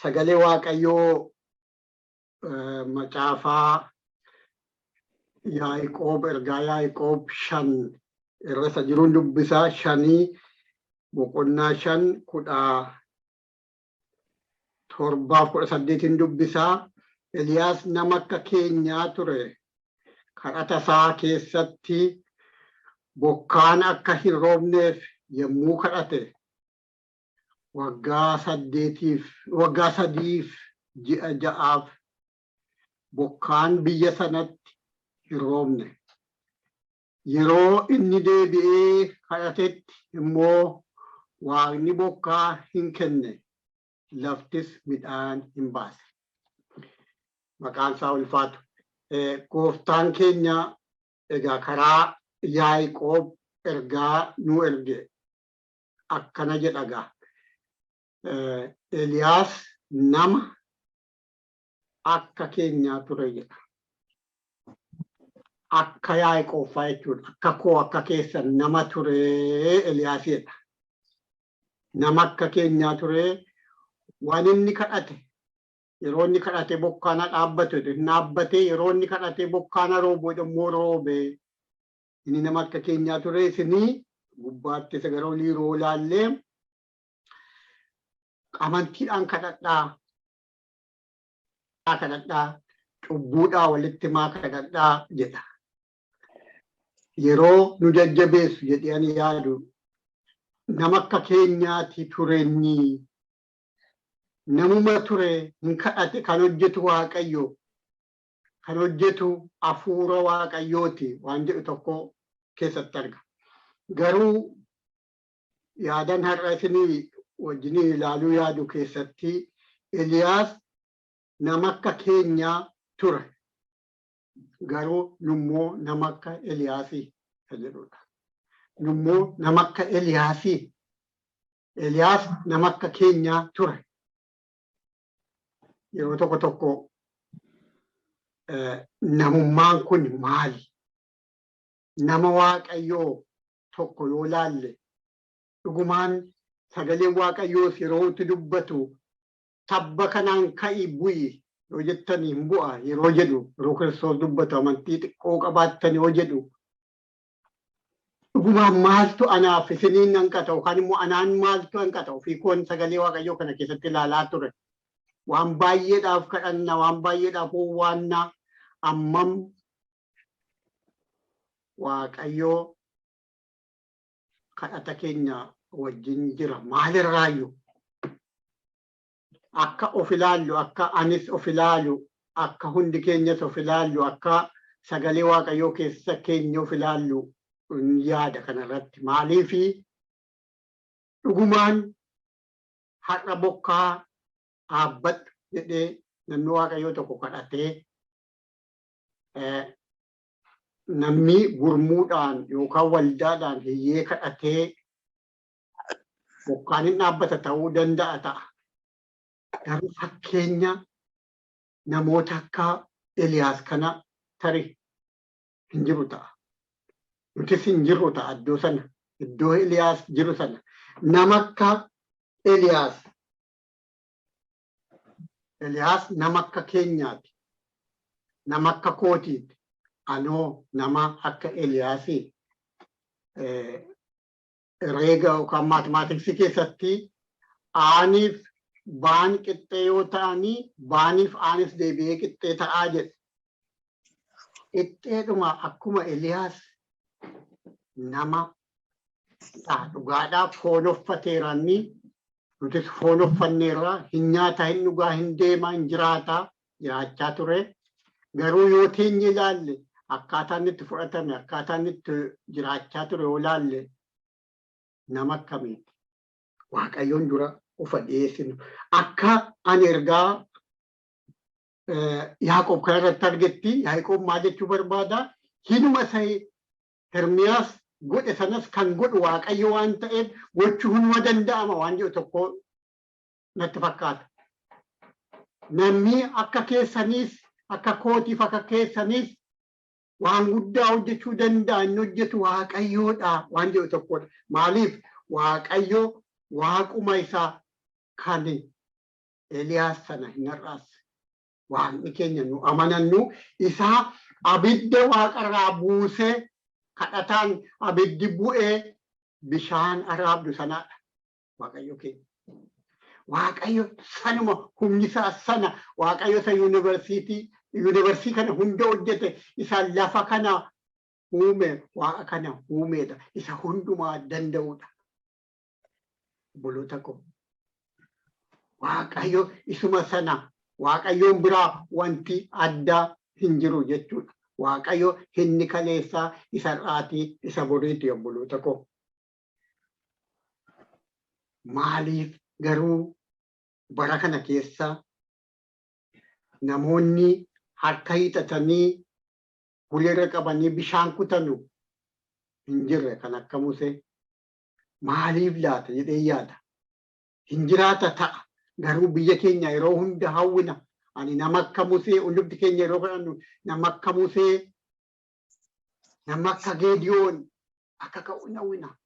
sagalee waaqayyoo macaafaa Yaaqoob ergaa Yaaqoob 5 irra jiruun dubbisaa 5 boqonnaa 5 17 dubbisaa. Eliyaas nama akka keenyaa ture. Kadhata isaa keessatti bokkaan akka hin roobneef yommuu kadhate waggaa 3 ji'a 6 bokkaan biyya sanatti hin roobne. Yeroo inni deebi'ee kadhatetti immoo Waaqni bokkaa hin kenne, laftis midhaan hin baase. Maqaan isaa ulfaatu. Gooftaan keenya egaa karaa Yaaqoob ergaa nu erge akkana jedha. Eliyaas nama akka keenyaa ture jedha. Akka Yaaqoobbaa jechuudha. Akka koo akka keessan nama ture Eliyaas jedha. Nama akka keenyaa ture. Waan inni kadhate yeroo inni kadhate bokkaana dhaabbate dhaabbate yeroo inni kadhate bokkaana roobuu immoo roobe. Inni nama akka keenyaa ture. Isinii gubbaatti sagalee olii yeroo ilaallee amantiidhaan kadhadhaa cubbuudhaa walitti maa kadhadhaa jedha. Yeroo nu jajjabeessu jedhee ani yaadu nama akka keenyaati tureenyi. Namuma ture hin kadhate kan hojjetu Waaqayyo, kan hojjetu hafuura Waaqayyooti waan jedhu tokko keessatti arga. Garuu yaadan har'a isinii wajjin ilaaluu yaadu keessatti Eliyaas nama akka keenyaa ture. Garuu nummoo nama akka Eliyaasii jedhudha. Nummoo nama akka Eliyaasii. Eliyaas nama akka keenyaa ture. Yeroo tokko namummaan kun maali? Nama Waaqayyoo tokko yoo laalle dhugumaan sagaleen Waaqayyoos yeroo itti dubbatu tabba kanaan ka'ii bu'i yoo jettanii hin bu'a yeroo jedhu yeroo Kiristoos dubbatu amantii xiqqoo qabaattan yoo jedhu dhugumaan maaltu anaaf isiniin hanqata yookaan immoo anaan maaltu hanqata ofii koon sagalee Waaqayyoo kana keessatti ilaalaa ture. Waan baay'eedhaaf kadhanna, waan baay'eedhaaf waanna ammam Waaqayyoo kadhata keenya wajjin jira. Maalirraayyuu akka of ilaallu, akka anis of ilaalu, akka hundi keenyas of ilaallu, akka sagalee Waaqayyoo keessa keenya of ilaallu yaada kanarratti. Maaliifi dhugumaan har'a bokkaa dhaabbatu jedhee namni Waaqayyoo tokko kadhatee namni gurmuudhaan yookaan waldaadhaan hiyyee kadhatee bokkaan hin dhaabbata ta'uu danda'a ta'a. Garuu fakkeenya namoota akka Eliyaas kana tarii hin jiru ta'a. Nutis hin jirru ta'a iddoo sana. Iddoo Eliyaas jiru sana. Nama akka Eliyaas. Eliyaas nama akka keenyaati. Nama akka kootiiti. Anoo nama akka Eliyaasii. Reega yookaan maatimaatiksii keessatti aaniif baan qixxee yoo ta'anii baaniif aanis deebi'ee qixxee ta'aa jedhe. Qixxeedhuma akkuma Eliyaas nama dhugaadhaaf foon uffateeranni nutis foon uffanneerra hin nyaata hin dhugaa hin deemaa hin jiraachaa ture. Garuu yoo teenye ilaalle akkaataan itti fudhatame akkaataan itti jiraachaa ture yoo ilaalle nama akkamiiti? Waaqayyoon dura ufa dhiyeessinu. Akka ani ergaa Yaaqoob kanarratti argetti Yaaqoob maal jechuu barbaada? Hinuma sa'e Ermiyaas godhe sanas kan godhu Waaqayyo waan ta'eef gochuu hunuma danda'ama waan jedhu tokko natti fakkaata. Namni akka keessaniis akka kootiif akka keessaniis waan guddaa hojjechuu danda'a inni hojjetu Waaqayyoodha waan jedhu tokkodha. Maaliif Waaqayyo waaquma isaa kan Eliyaas sana hin har'aas. Waaqni keenya nu amanannu isaa abidda waaqarraa buusee kadhataan abiddi bu'ee bishaan araabdu sanaadha. Waaqayyo keenya. Waaqayyo sanuma humni isaa sana Waaqayyo isa yuunivarsiitii kana hunda hojjete isa lafa kana uume waaqa kana uumeedha. Isa hundumaa danda'uudha. Obboloota koo. Waaqayyo isuma sana Waaqayyoon biraa wanti addaa hin jiru jechuudha. Waaqayyo inni kaleessaa isa har'aatii isa boriiti obboloota koo. Maaliif garuu bara kana keessa namoonni harka hiixatanii uleerra qabanii bishaan kutanu hin jirre kan akka Musee? Maaliif laata jedhee yaada. Hin jiraata ta'a. Garuu biyya keenya yeroo hunda hawwina. Ani nama akka Musee hundumti keenya yeroo kadhannu nama akka Musee nama akka Geediyoon akka ka'u hawwina.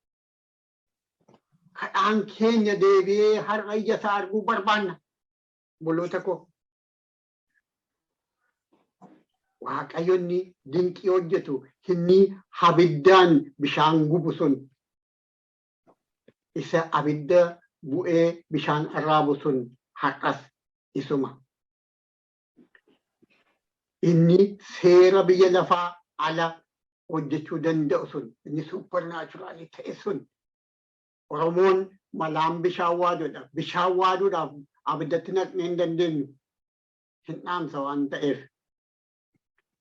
Kadhaan keenya deebi'ee har'a ija isaa arguu barbaanna. Obboloota koo. Waaqayyo inni dinqii hojjetu inni abiddaan bishaan gubu sun isa abidda bu'ee bishaan arraabu sun har'as isuma. Inni seera biyya lafaa ala hojjechuu danda'u sun inni suppernaachuraalii ta'e sun. Oromoon malaan bishaan waaduudha. Bishaan waaduudhaaf abiddatti naqnee hin dandeenyu. Hin dhaamsa waan ta'eef.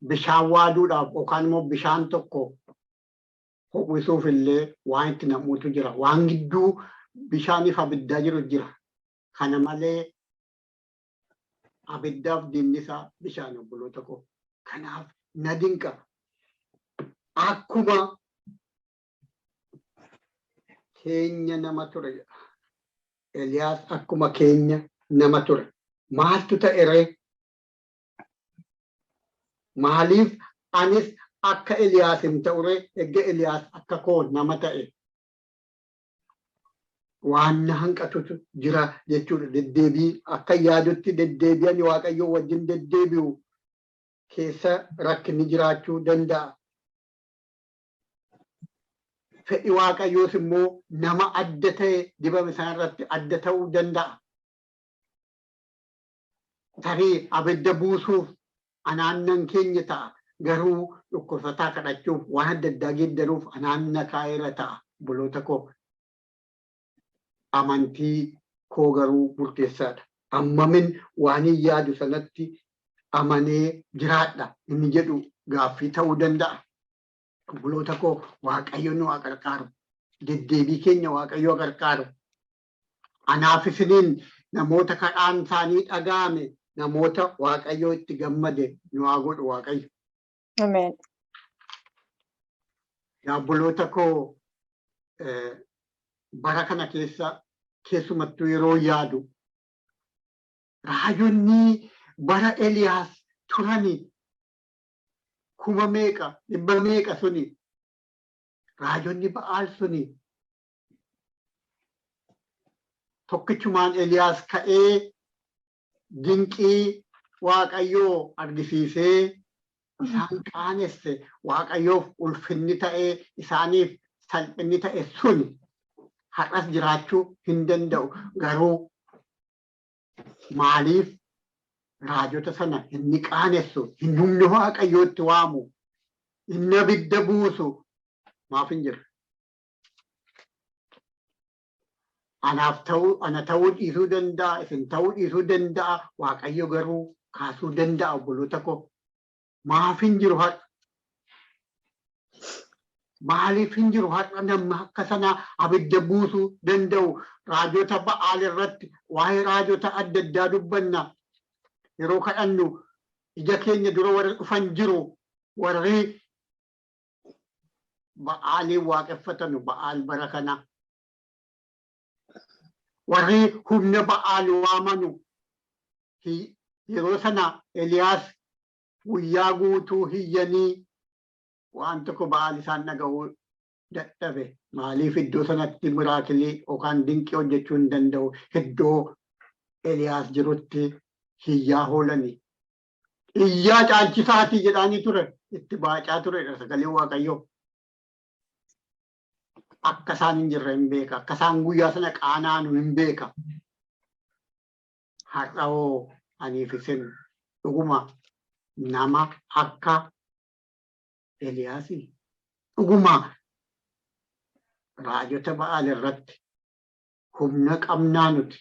Bishaan waaduudhaaf yookaan immoo bishaan tokko ho'isuuf illee waan itti namuutu jira. Waan gidduu bishaaniif abiddaa jiru jira. Kana malee abiddaaf diinni isaa bishaan obboloota koo. Kanaaf na dinqa. Akkuma keenya nama ture. Eliyaas akkuma keenya nama ture. Maaltu ta'e? Maaliif anis akka Eliyaas hin ta'ure egaa Eliyaas akka koo nama ta'e? Waan na hanqatutu jira jechuudha. Deddeebii akka yaadutti deddeebi'anii Waaqayyoo wajjin deddeebi'u keessa rakkinni jiraachuu danda'a. Fedhi Waaqayyoos immoo nama adda ta'e dibame sana irratti adda ta'uu danda'a. Tarii abidda buusuuf anaannan keenya ta'a. Garuu dhukkubsataa kadhachuuf waan adda addaa geeddaruuf anaanna kaa'eera ta'a. Obboloota koo. Amantii koo garuu murteessaadha. Ammamin waan hin yaadu sanatti amanee jiraadha inni jedhu gaaffii ta'uu danda'a. Obboloota koo Waaqayyo nu haa gargaaru. Deddeebii keenya Waaqayyo gargaaru. Anaaf isiniin namoota kadhaan isaanii dhaga'ame namoota Waaqayyo itti gammade nu haa godhu Waaqayyo. Ameen. Yaa obboloota koo bara kana keessa keessumattuu yeroo yaadu raajonni bara Eliyaas turani kuma meeqa dhibba meeqa suni raajonni Ba'aal suni tokkichumaan Eliyaas ka'ee dinqii Waaqayyoo argisiisee isaan qaanesse Waaqayyoof ulfinni ta'ee isaaniif salphinni ta'e suni har'as jiraachuu hin danda'u. Garuu maaliif raajota sana inni qaanessu hin humna Waaqayyootti waamu inni abidda buusu maaf hin jirre? Anaaf ta'uu ana ta'uu dhiisuu danda'a, isin ta'uu dhiisuu danda'a. Waaqayyo garuu kaasuu danda'a obboloota koo. Maaf hin jiru har'a? Maaliif hin jiru har'a namni akka sanaa abidda buusuu danda'u? Raajota Ba'aal irratti waa'ee raajota adda addaa dubbanna. Yeroo kadhannu ija keenya dura warri dhufan jiru. Warri Ba'aaliin waaqeffatanu Ba'aal bara kana. Warri humna Ba'aal waamanu yeroo sana Eliyaas guyyaa guutuu hiyyanii waan tokko Ba'aal isaan dhaga'uu dadhabe. Maaliif iddoo sanatti miraakilii yookaan dinqii hojjechuu hin danda'u? Iddoo Eliyaas jirutti hiyyaa hoolanii. Iyyaa caalchisaati jedhanii ture. Itti baacaa turedha sagalee Waaqayyoo. Akka isaan hin jirre hin beeka. Akka isaan guyyaa sana qaanaanu hin beeka. Har'aoo aniif isin dhuguma nama akka Eliyaasii. Dhuguma raajota Ba'aal irratti humna qabnaa nuti.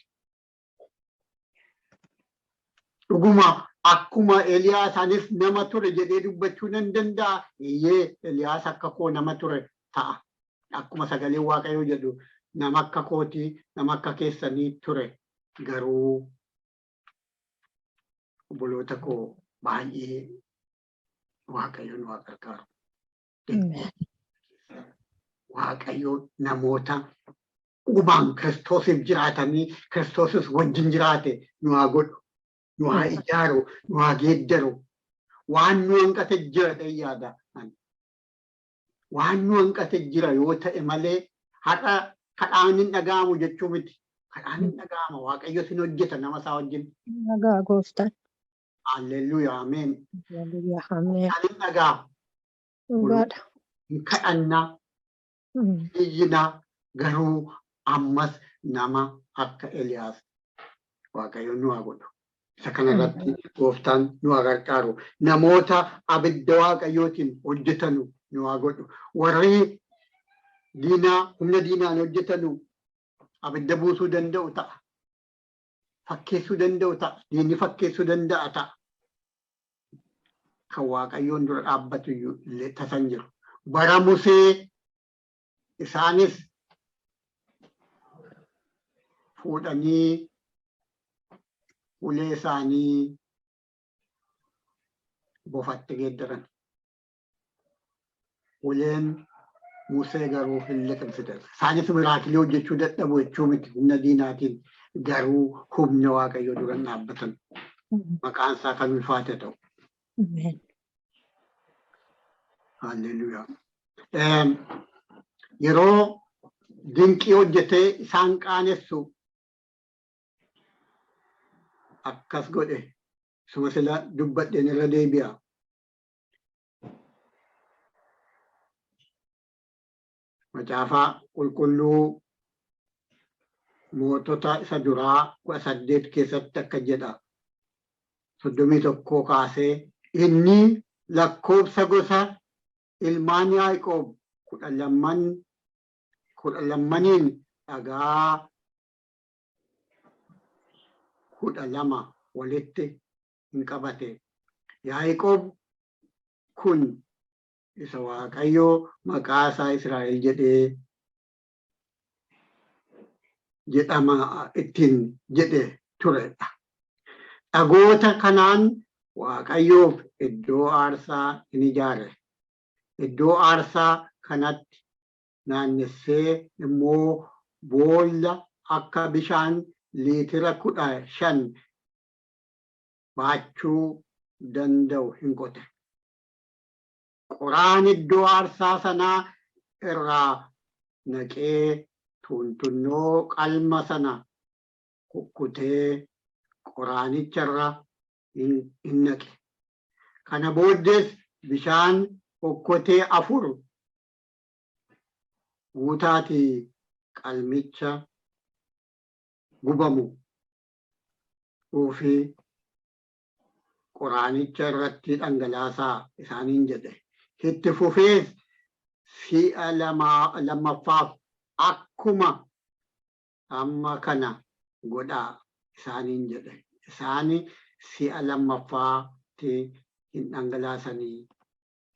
Dhuguma akkuma Eliyaas anis nama ture jedhee dubbachuu nan danda'a. Iyyee Eliyaas akka koo nama ture ta'a. Akkuma sagalee Waaqayyoo jedhu nama akka kootii nama akka keessanii ture. Garuu obboloota koo baay'ee Waaqayyoon waa gargaaru. Waaqayyoo namoota dhugumaan Kiristoosiif jiraatanii Kiristoosis wajjin jiraate nu haa godhu. Nu haa ijaaru, nu haa geeddaru. Waan nu hanqate jira ta'e yaada. Waan nu hanqate jira yoo ta'e malee har'a kadhaan hin dhaga'amu jechuu miti. Kadhaan hin dhaga'ama. Waaqayyo sin hojjeta nama isaa wajjin. Nagaa gooftaan. Alleluuyaa ameen. Alleluuyaa ameen. Kadhaan hin dhaga'amu. Dhugaadha. Hin kadhannaa. Iyyinaa garuu ammas nama akka Eliyaas Waaqayyo nu haa godhu. Isa kanarratti gooftaan nu haa gargaaru. Namoota abidda Waaqayyootiin hojjetanu nu haa godhu. Warri humna diinaan hojjetanu abidda buusuu danda'u ta'a. Fakkeessuu danda'u ta'a. Diinni fakkeessuu danda'a ta'a. Kan Waaqayyoon dura dhaabbatu illee tasan jiru. Bara Musee isaanis fuudhanii ulee isaanii bofatti geeddaran. Uleen Musee garuu hin liqimsite. Isaanis miraakilii hojjechuu dadhabu jechuu miti humna diinaatiin garuu humna Waaqayyoo dura dhaabbatan. Maqaan isaa kan ulfaate ta'u. Halleluuyaa. Yeroo dinqii hojjetee isaan qaanessu akkas godhe suma sila dubbadheen irra deebi'a. Macaafa qulqulluu mootota isa duraa 18 keessatti akka jedha. 31 kaasee inni lakkoobsa gosa ilmaan Yaaqoob 12 dhagaa 12 walitti hin qabate. Yaaqoob kun isa Waaqayyoo maqaa isaa Israa'el jedhee jedhama ittiin jedhe turedha. Dhagoota kanaan Waaqayyoof iddoo aarsaa in ijaare. Iddoo aarsaa kanatti naannessee immoo boolla akka bishaan liitira 15 baachuu danda'u hin qote. Qoraan iddoo aarsaa sanaa irraa naqee tuntunnoo qalma sana kukkutee qoraanicharra hin naqe. Kana booddees bishaan okkotee 4 guutaatii qalmicha gubamu fi qoraanicha irratti dhangalaasaa isaaniin jedhe. Itti fufees si'a lammaffaaf akkuma amma kana godhaa isaaniin jedhe. Isaani si'a lammaffaatti hin dhangalaasanii.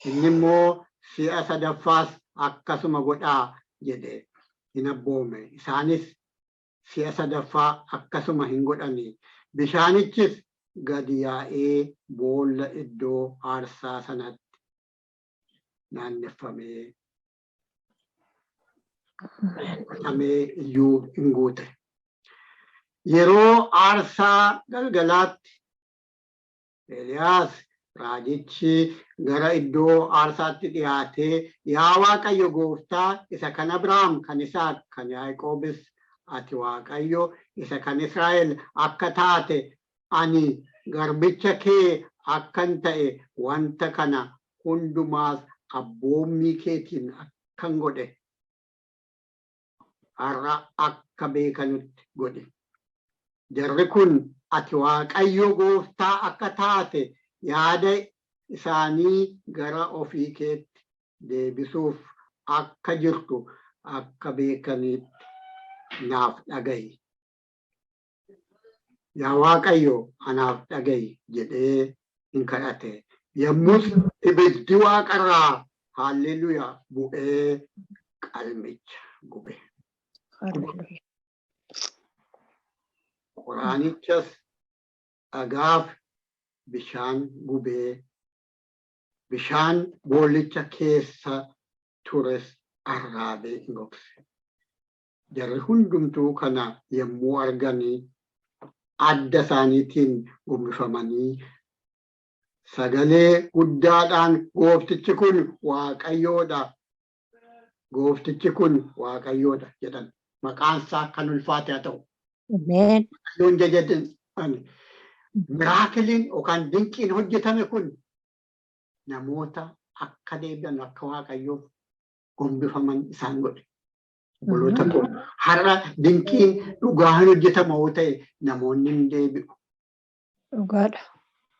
Inni immoo si'a sadaffaas akkasuma godhaa jedhe hin abboome. Isaanis si'a sadaffaa akkasuma hin godhanii. Bishaanichis gadi yaa'ee boolla iddoo aarsaa sanatti naanneffamee qotamee iyyuu hin guute. Yeroo aarsaa galgalaatti Eliyaas raajichi gara iddoo aarsaatti dhiyaatee yaa Waaqayyo gooftaa isa kan Abrahaam kan Isaaq kan Yaaqoobis ati waaqayyo isa kan Israa'el akka taate ani garbicha kee akkan ta'e wanta kana hundumaas abboommii keetiin akkan godhe har'a akka beekanutti godhe. Jarri kun ati waaqayyo gooftaa akka taate yaada isaanii gara ofii keetti deebisuuf akka jirtu akka beekanitti naaf dhaga'i. Yaa waaqayyo anaaf dhaga'i jedhee hin kadhate. Yommus ibiddi waaqarraa haalleluuyaa bu'ee qalmicha gube. Hallelujah. Qoraanichas dhagaaf bishaan gubee bishaan boolicha keessa tures arraabee hin gogse. Jarri hundumtuu kana yommuu arganii adda isaaniitiin gumbifamanii sagalee guddaadhaan gooftichi kun waaqayyoodha. Gooftichi kun waaqayyoodha jedhan. Maqaan isaa kan ulfaate haa ta'u. Amen. Yoon jajadan miraakiliin yookaan dinqiin hojjetame kun namoota akka deebi'an akka waaqayyoof gombifaman isaan godhe. Obboloota koo har'a dinqiin dhugaan hojjetama yoo ta'e namoonni hin deebi'u. Dhugaadha.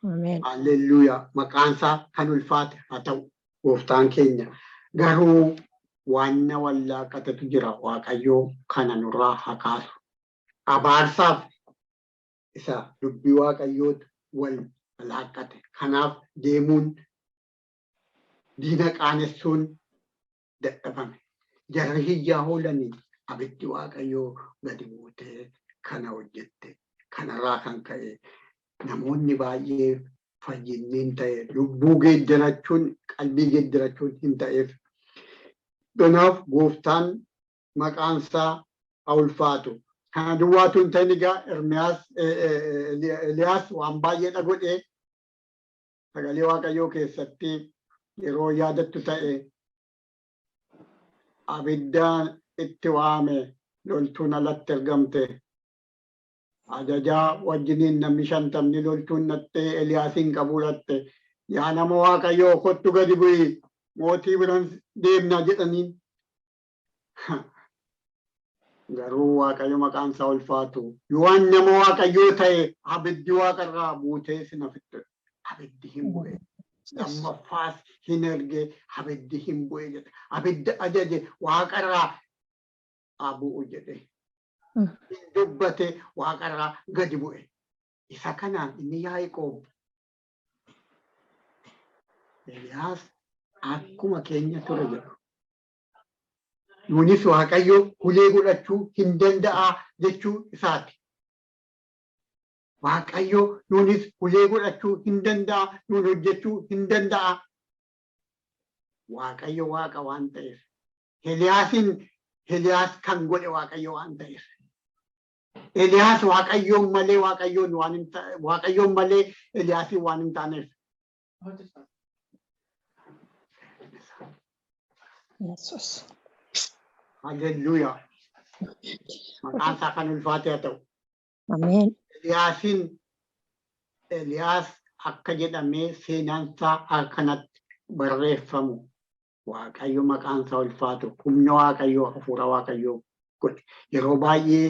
Amen. Hallelujaa. Maqaan isaa kan ulfaate haa ta'u gooftaan keenya. Garuu waan wallaaqatatu jira. Waaqayyoo kana nurraa haa kaasu. Abaarsaaf isa dubbii waaqayyootu wal laaqate. Kanaaf deemuun diina qaanessuun dadhabame. Jarri hiyyaa oolanii abiddi waaqayyoo gadi buutee kana hojjette. Kanarraa kan ka'e namoonni baay'ee fayyinni hin ta'e lubbuu geeddarachuun qalbii geeddarachuun hin ta'eef. Kanaaf gooftaan maqaan isaa haa ulfaatu. Kana duwwaatu hin ta'in egaa Eliyaas waan baay'eedha godhee sagalee waaqayyoo keessatti yeroo yaadattu ta'e abiddaan itti waame loltuun alatti ergamte ajajaa wajjiniin namni 50 loltuun nattee Eliyaasiin qabuudhatte yaa nama waaqayyoo kottu gadi bu'i mootii biraan deemna jedhaniin. Garuu waaqayyo maqaan isaa ulfaatu waan nama waaqayyoo ta'e abiddi waaqarraa buutee sina fidde abiddi hin bu'e. Lammaffaas hin erge abiddi hin bu'e jedhe. Abidda ajaje waaqarraa haa bu'u jedhe. Hin dubbate waaqarraa gadi bu'e. Isa kanaan inni Yaaqoob Eliyaas akkuma keenya ture jedhu. Nuunis waaqayyo ulee godhachuu hin danda'a jechuu isaati. Waaqayyo nuunis ulee godhachuu hin danda'a, nuun hojjechuu hin danda'a. Waaqayyo waaqa waan ta'eef. Eliyaas kan godhe waaqayyo waan ta'eef. Eliyaas waaqayyoon malee waaqayyoon malee Eliyaasiin waan hin taaneef. Yesus. Hallelujah. Maqaan isaa kan ulfaate haa ta'u. Amen. Eliyaas akka jedhamee seenaan isaa akkanatti barreeffamu waaqayyo maqaan isaa ulfaatu humna waaqayyoo hafuura waaqayyoo godhe. Yeroo baay'ee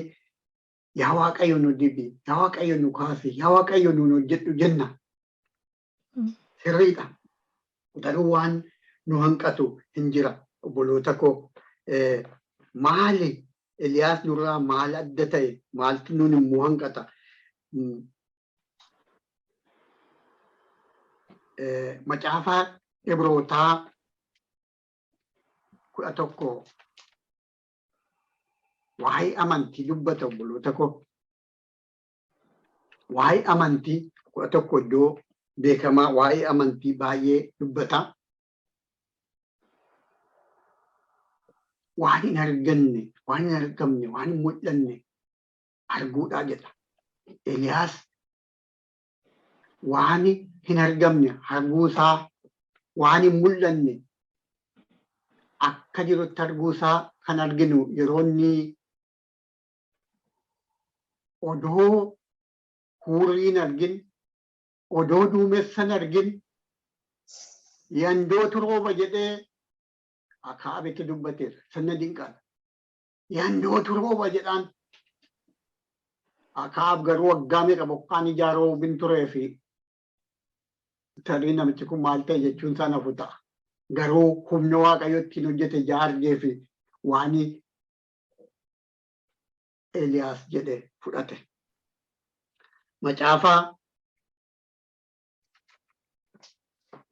yaa waaqayyo nu dibi, yaa waaqayyo nu kaasi, yaa waaqayyo nu hojjedhu jenna. Sirriidha. Garuu waan nu hanqatu hin jira obboloota koo. Maali Eliyaas nurraa maal adda ta'e maaltu nuun immoo hanqata. Macaafaa Ibrootaa 11 waa'ee amantii dubbata obboloota koo. Waa'ee amantii 11 iddoo beekamaa waa'ee amantii baay'ee dubbata. Waan hin arganne, waan hin argamne, waan hin mul'anne arguudhaa jedha. Eliyaas waan hin argamne arguusaa, waan hin mul'anne akka jirutti arguusaa kan arginu yeroo inni odoo hurriin argin, odoo duumessan argin, yandootu rooba jedhee Akaabitti dubbateera. Sanna dinqaan. Yandootu rooba jedhaan. Akaab garuu waggaa meeqa bokkaan ijaaruu bin turee fi tarii namichi kun maal ta'e jechuun isaa nafu ta'a. Garuu humna Waaqayyoo ittiin hojjete ija argee fi waan Eliyaas jedhe fudhate. Macaafa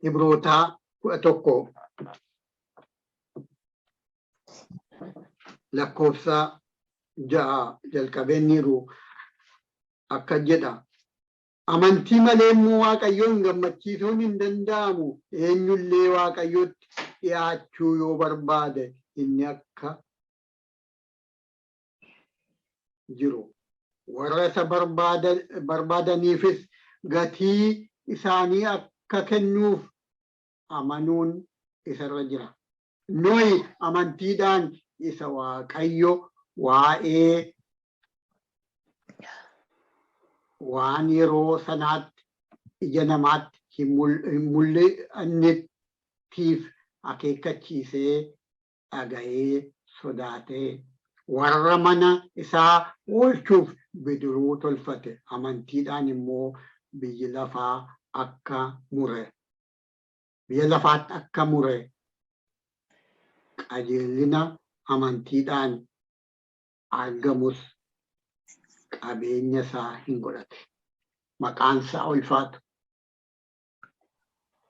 Ibrootaa 11 lakkoofsa 6 jalqabeenniiru akka jedha. Amantii malee immoo Waaqayyoon gammachiisuun hin danda'amu. Eenyullee Waaqayyootti dhiyaachuu yoo barbaade inni akka jiru. Warra isa barbaadaniifis gatii isaanii akka kennuuf amanuun isarra jira. Nohi amantiidhaan isa Waaqayyo waa'ee waan yeroo sanaatti ija namaatti hin mul'anneef akeekkachiisee dhaga'ee sodaatee warra mana isaa oolchuuf bidiruu tolfate. Amantiidhaan immoo biyya lafaatti akka mure qajeelina amantiidhaan argamus qabeenya isaa hin godhate. Maqaan isaa ulfaatu.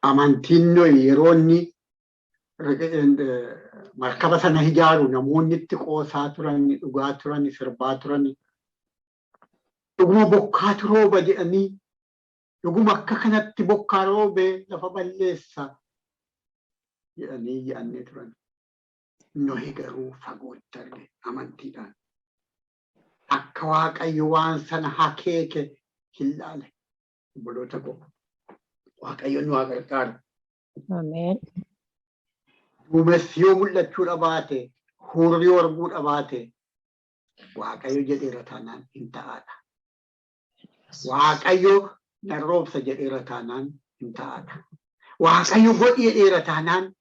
Amantiin Nohi yeroo inni markaba sana ijaaru namoonni itti qoosaa turan, dhugaa turan, sirbaa turan. Dhuguma bokkaatu rooba jedhanii dhuguma akka kanatti bokkaa roobee lafa balleessa jedhanii yaadnee turan. Nohi garuu fagootti arge amantiidhaan. Akka Waaqayyo waan sana akeeke hin laale. Obboloota koo Waaqayyo nu haa gargaaru. Ameen. Duumessi yoo mul'achuu dhabaate, hurrii arguu dhabaate, Waaqayyo jedheera taanaan hin ta'aadha. Waaqayyo nan roobsa jedheera taanaan hin ta'aadha. Waaqayyo godhi jedheera taanaan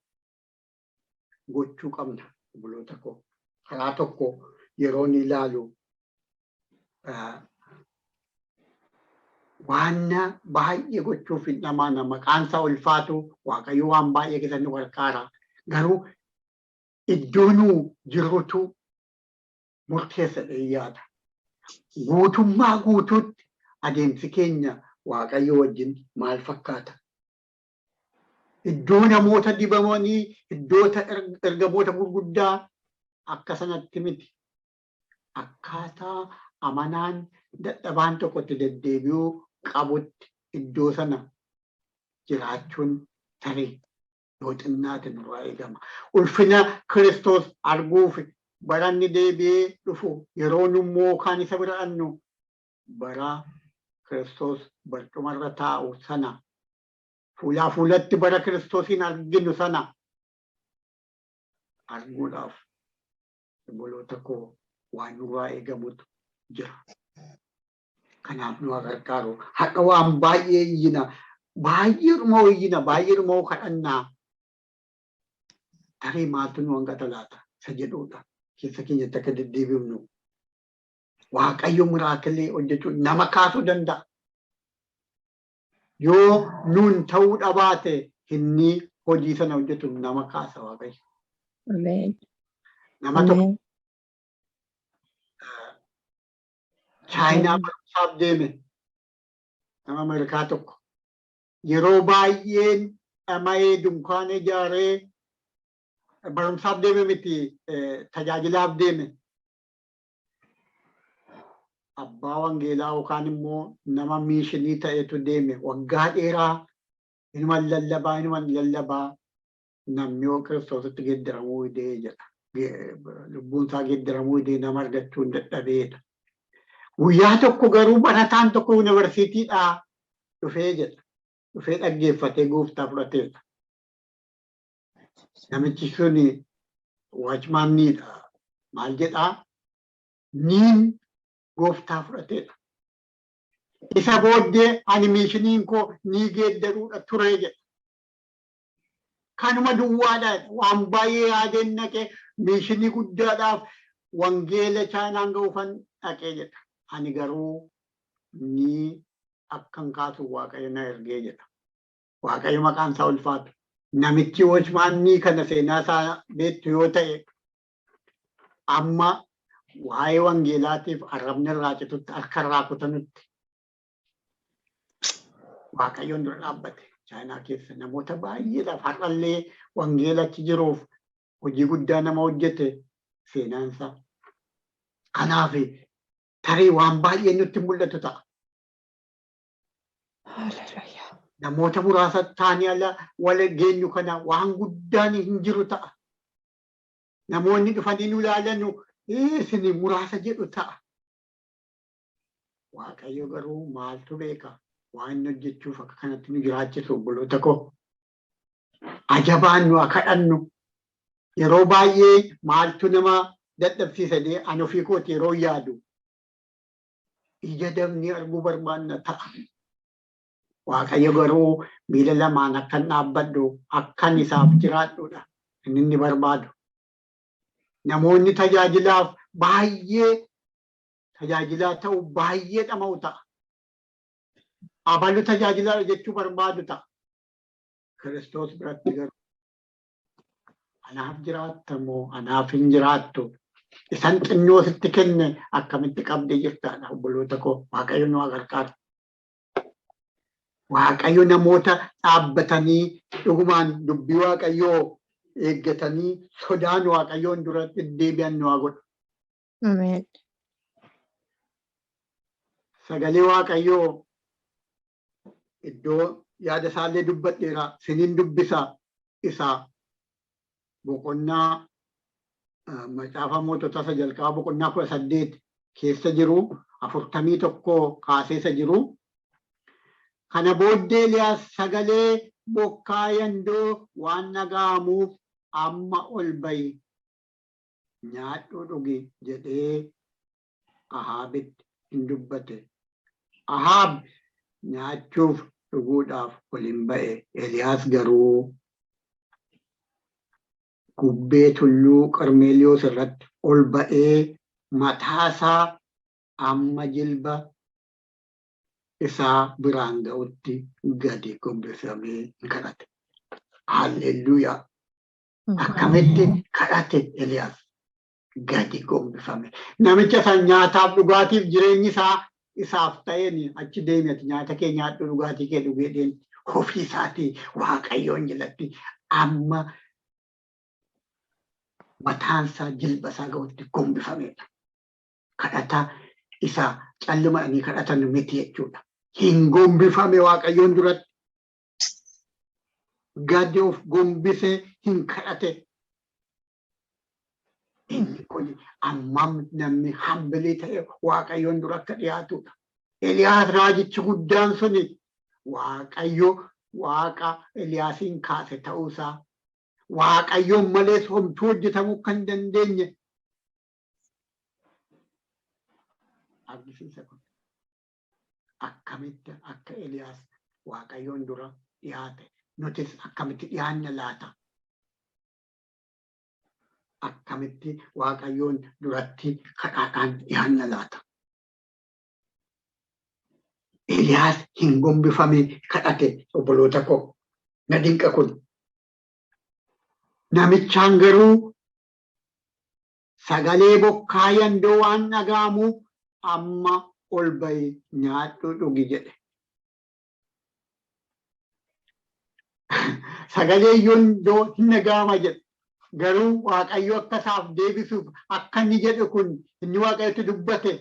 gochuu qabna. Obboloota koo karaa tokko yeroo ni ilaalu waan baay'ee gochuuf hin dhamaana. Maqaan isaa ulfaatu. Waaqayyo waan baay'ee keessatti gargaara. Garuu iddoo nuu jirrutu murteessa yaada. Guutummaa guutuutti adeemsi keenya Waaqayyo wajjin maal fakkaata? Iddoo namoota dibamanii, iddoo ergamoota gurguddaa akka sanatti miti. Akkaataa amanaan dadhabaan tokkotti deddeebi'uu qabutti iddoo sana jiraachuun tarii yoo xinnaate nurraa eegama. Ulfina Kiristoos arguuf baranni deebi'ee dhufu yeroo nummoo kaan isa bira annu bara Kiristoos barcumarra taa'u sana fuulaa fuulatti bara Kiristoosiin arginu sana arguudhaaf obboloota koo waan nurraa eegamutu jira. Kanaaf nu haa gargaaru. Haqa waan baay'ee iyyina, baay'eedhuma kadhannaa. Tarii maaltu nu hangata laata isa jedhuudha. Keessa keenyatti akka deddeebi'u Waaqayyo miraakilee hojjechuun nama kaasuu danda'a. Yoo nuun ta'uu dhabaate inni hojii sana hojjetu nama kaasa Waaqayyo. Ameen. Nama tokko Chaayinaa barumsaaf deeme. Nama Ameerikaa tokko yeroo baay'een dhama'ee dunkaana ijaaree barumsaaf deeme miti tajaajilaaf deeme. Abbaa wangeelaa yookaan immoo nama miishinii ta'etu deeme. Waggaa dheeraa inuma lallabaa namni yoo Kiristoositti geeddaramuu idee jedha. Lubbuun isaa geeddaramuu idee nama argachuu hin dadhabeedha. Guyyaa tokko garuu barataan tokko yuunivarsiitiidhaa dhufee jedha. Dhufee dhaggeeffatee gooftaa fudhateedha. Namichi sun waachmaanniidha. Maal jedhaa? Niin gooftaa fudhateedha. Isa booddee animeeshiniin koo ni geeddaruudha ture jedha. Kanuma duwwaadhaan waan baay'ee yaadeen naqee meeshinii guddaadhaaf wangeela chaanaan ga'uufan dhaqee jedha. Ani garuu ni akkan kaasu Waaqayyo na ergee jedha. Waaqayyo maqaan isaa ulfaatu. Namichi wajmaannii kana seenaa isaa beektu yoo ta'e amma waa'ee wangeelaatiif arrabni irraa citutti harka irraa kutanutti Waaqayyoon dura dhaabbate. Chaayinaa keessa namoota baay'eedhaaf har'allee wangeela achi jiruuf hojii guddaa nama hojjete seenaan isaa. Kanaaf tarii waan baay'ee nutti mul'atu ta'a. Namoota muraasa taanii ala wal geenyu kana waan guddaan hin jiru ta'a. Namoonni dhufanii nu ilaalanu isin muraasa jedhu ta'a. Waaqayyo garuu maaltu beeka? Waan hojjechuuf akka kanatti nu jiraachisu obboloota koo. Ajabaan nu kadhannu yeroo baay'ee maaltu nama dadhabsiisadee ani ofii kooti yeroo yaadu ija dabni arguu barbaanna ta'a. Waaqayyo garuu miila lamaan akkan dhaabbadhu akkan isaaf jiraadhudha inni barbaadu. Namoonni tajaajilaaf baay'ee tajaajilaa ta'u baay'ee dhama'u ta'a. Abalu tajaajilaa jechuu barbaadu ta'a. Kiristoos biratti garuu anaaf jiraatta moo anaaf hin jiraattu? Isan xinnoo sitti kenne akkamitti qabdee jirtaadha obboloota koo. Waaqayyo nu gargaaru. Waaqayyo namoota dhaabbatanii dhugumaan dubbii Waaqayyoo eeggatanii sodaan Waaqayyoon duratti deebi'an nu haa godhu. Ameen. Sagalee Waaqayyoo iddoo yaada isaallee dubbadheera siniin dubbisa isaa boqonnaa macaafa mootota isa jalqabaa boqonnaa 18 keessa jiru 41 kaaseessa jiru. Kana booddee Eliyaas sagalee bokkaa yandoo waan dhaga'amuuf amma ol ba'i nyaadhu dhugi jedhee Ahaabitti hin dubbate. Ahaab nyaachuuf dhuguudhaaf ol hin ba'e. Eliyaas garuu gubbee tulluu Qarmeeliyoos irratti ol ba'ee mataasaa amma jilba isaa biraan ga'utti gadi gombisamee kadhate. Haalleluuyaa. Akkamitti kadhate Eliyaas gadi gombifame. Namicha san nyaataaf dhugaatiif jireenyi isaaf ta'een achi deemeti nyaata kee nyaadhu dhugaatii kee dhugeedheen ofii isaatii Waaqayyoon jalatti amma mataansaa jilba isaa ga'utti gombifamedha. Kadhata isa callumadhanii kadhatan miti jechuudha. Hin gombifame Waaqayyoon duratti. Gadi of gombisee hin kadhate. Inni kun ammam namni hambilee ta'e Waaqayyoon dura akka dhiyaatudha. Eliyaas raajichi guddaan suni Waaqayyo Waaqa Eliyaasiin kaase ta'uusaa Waaqayyoon malees homtuu hojjetamuu kan dandeenye argisiisa kun. Akkamitti akka Eliyaas Waaqayyoon dura dhiyaate nutis akkamitti dhiyaanna laata? Akkamitti Waaqayyoon duratti kadhaadhaan dhiyaanna laata? Eliyaas hin gombifame kadhate obboloota koo. Na dinqa kun. Namichaan garuu sagalee bokkaa yandoo waan dhaga'amuuf amma ol ba'i nyaadhu dhugi jedhe. Sagalee yandoo hin dhaga'ama jedhe. Garuu Waaqayyo akka isaaf deebisuuf akka inni jedhe kun inni Waaqayyotti dubbate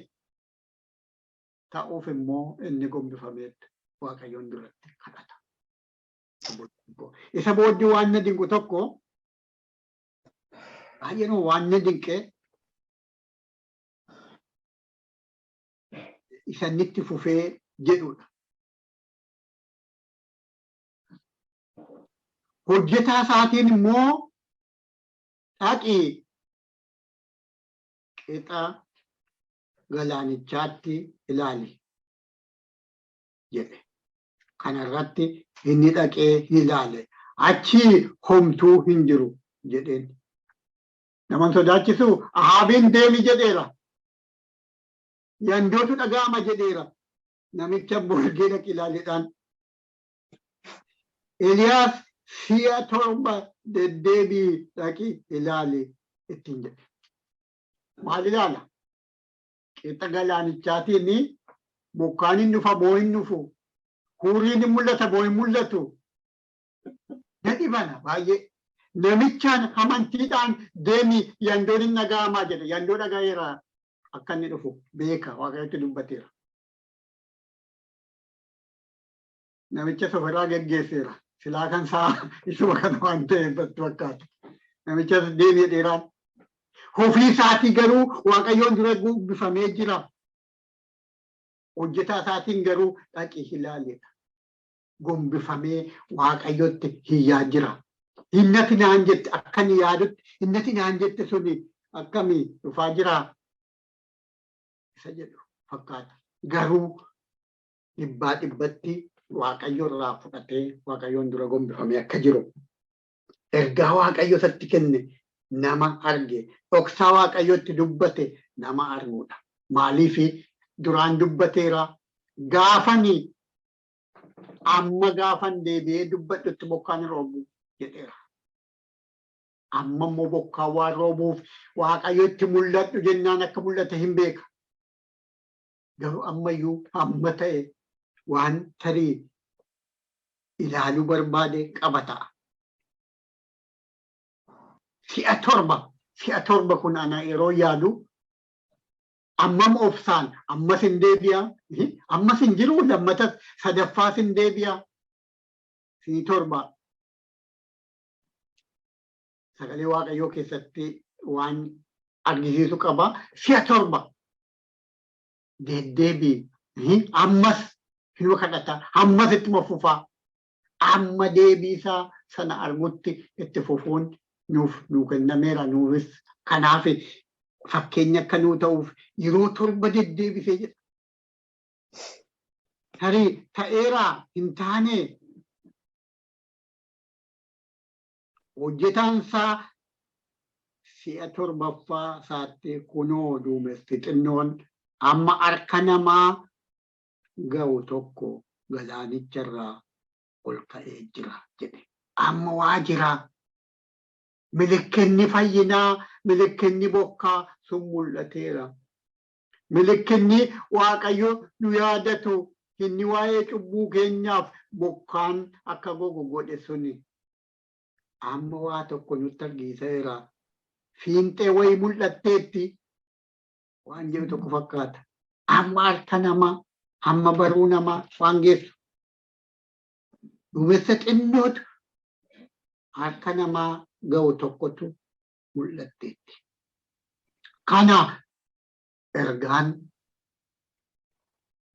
ta'uuf immoo inni gombifameetti Waaqayyoon duratti kadhata. Isa booddee waan na dinqu tokko baay'ee waan na dinqee isa inni itti fufee jedhudha. Hojjetaa isaatiin immoo dhaqii qixa galaanichaatti ilaali jedhe. Kanarratti inni dhaqee ilaale. Achi homtuu hin jiru jedheen. Naman sodaachisu Ahaabiin deemi jedheera. Yandootu dhaga'ama jedheera. Namicha boolgee dhaqi ilaaleedhaan. Eliyaas si'a 7 deddeebii dhaqi ilaale ittiin jedhe. Maal ilaala? Qixa galaanichaatiin bokkaan hin dhufa moo hin dhufu? Huriin hin mul'ata moo hin mul'atu? Nadhi bana baay'ee. Namichaan amantiidhaan deemi yandoon hin dhaga'amaa jedhe. Yandoo dhaga'eera akka inni dhufu beeka Waaqayyotti dubbateera. Namicha sofaraa geggeesseera. Silaa kan isaa isuma kana waan ta'eef fakkaata. Namicha deemee dheeraan. Ofii isaatii garuu Waaqayyoon dura gubbifamee jira. Hojjetaa isaatiin garuu dhaqii ilaaleedha. Gombifamee Waaqayyotti hiyyaa jira. Hinnati naan jette akkani yaadutti hinnati naan jette suni akkamii dhufaa jira isa jedhu fakkaata. Garuu dhibbaa dhibbatti Waaqayyo irraa fudhatee Waaqayyoon dura gombifamee akka jiru ergaa Waaqayyo isatti kenne nama arge. Dhoksaa Waaqayyotti dubbate nama arguudha. Maaliif duraan dubbateera gaafanii amma gaafan deebi'ee dubbadhutti bokkaan roobu jedheera. Amma immoo bokkaan waan roobuuf Waaqayyotti mul'adhu jennaan akka mul'ate hin beeka. Garuu ammayyuu amma ta'e waan tarii ilaaluu barbaade qaba ta'a. Si'a 7 kun ana yeroo yaadu ammam obsaan ammas hin deebi'a. Ammas hin jiru lammatas sadaffaas hin deebi'a. Si'i 7 sagalee Waaqayyoo keessatti waan argisiisu qaba. Si'a 7 deddeebii ammas hinuma kadhata ammas ittuma fufaa. Amma deebii isaa sana argutti itti fufuun nuu kennameera. Nuufis kanaaf fakkeenya akka nuu ta'uuf yeroo 7 deddeebisee jedha. Tarii ta'eeraa hin taane hojjetaan isaa si'a 7ffaa isaatti kunoo duumessi xinnoon amma harka namaa ga'u tokko galaanicharraa ol ka'ee jira jedhe. Amma waa jira. Milikinni fayyinaa, milikinni bokkaa sun mul'ateera. Milikinni Waaqayyo nu yaadatu inni waa'ee cubbuu keenyaaf bokkaan akka gogu godhe suni amma waa tokko nutti argiseera. Fiinxee wayii mul'atteetti waan jiru tokko fakkaata. Amma harka namaa, amma baruu namaa waan geessu. Duumessa xinnootu harka namaa ga'u tokkotu mul'atteetti. Kana ergaan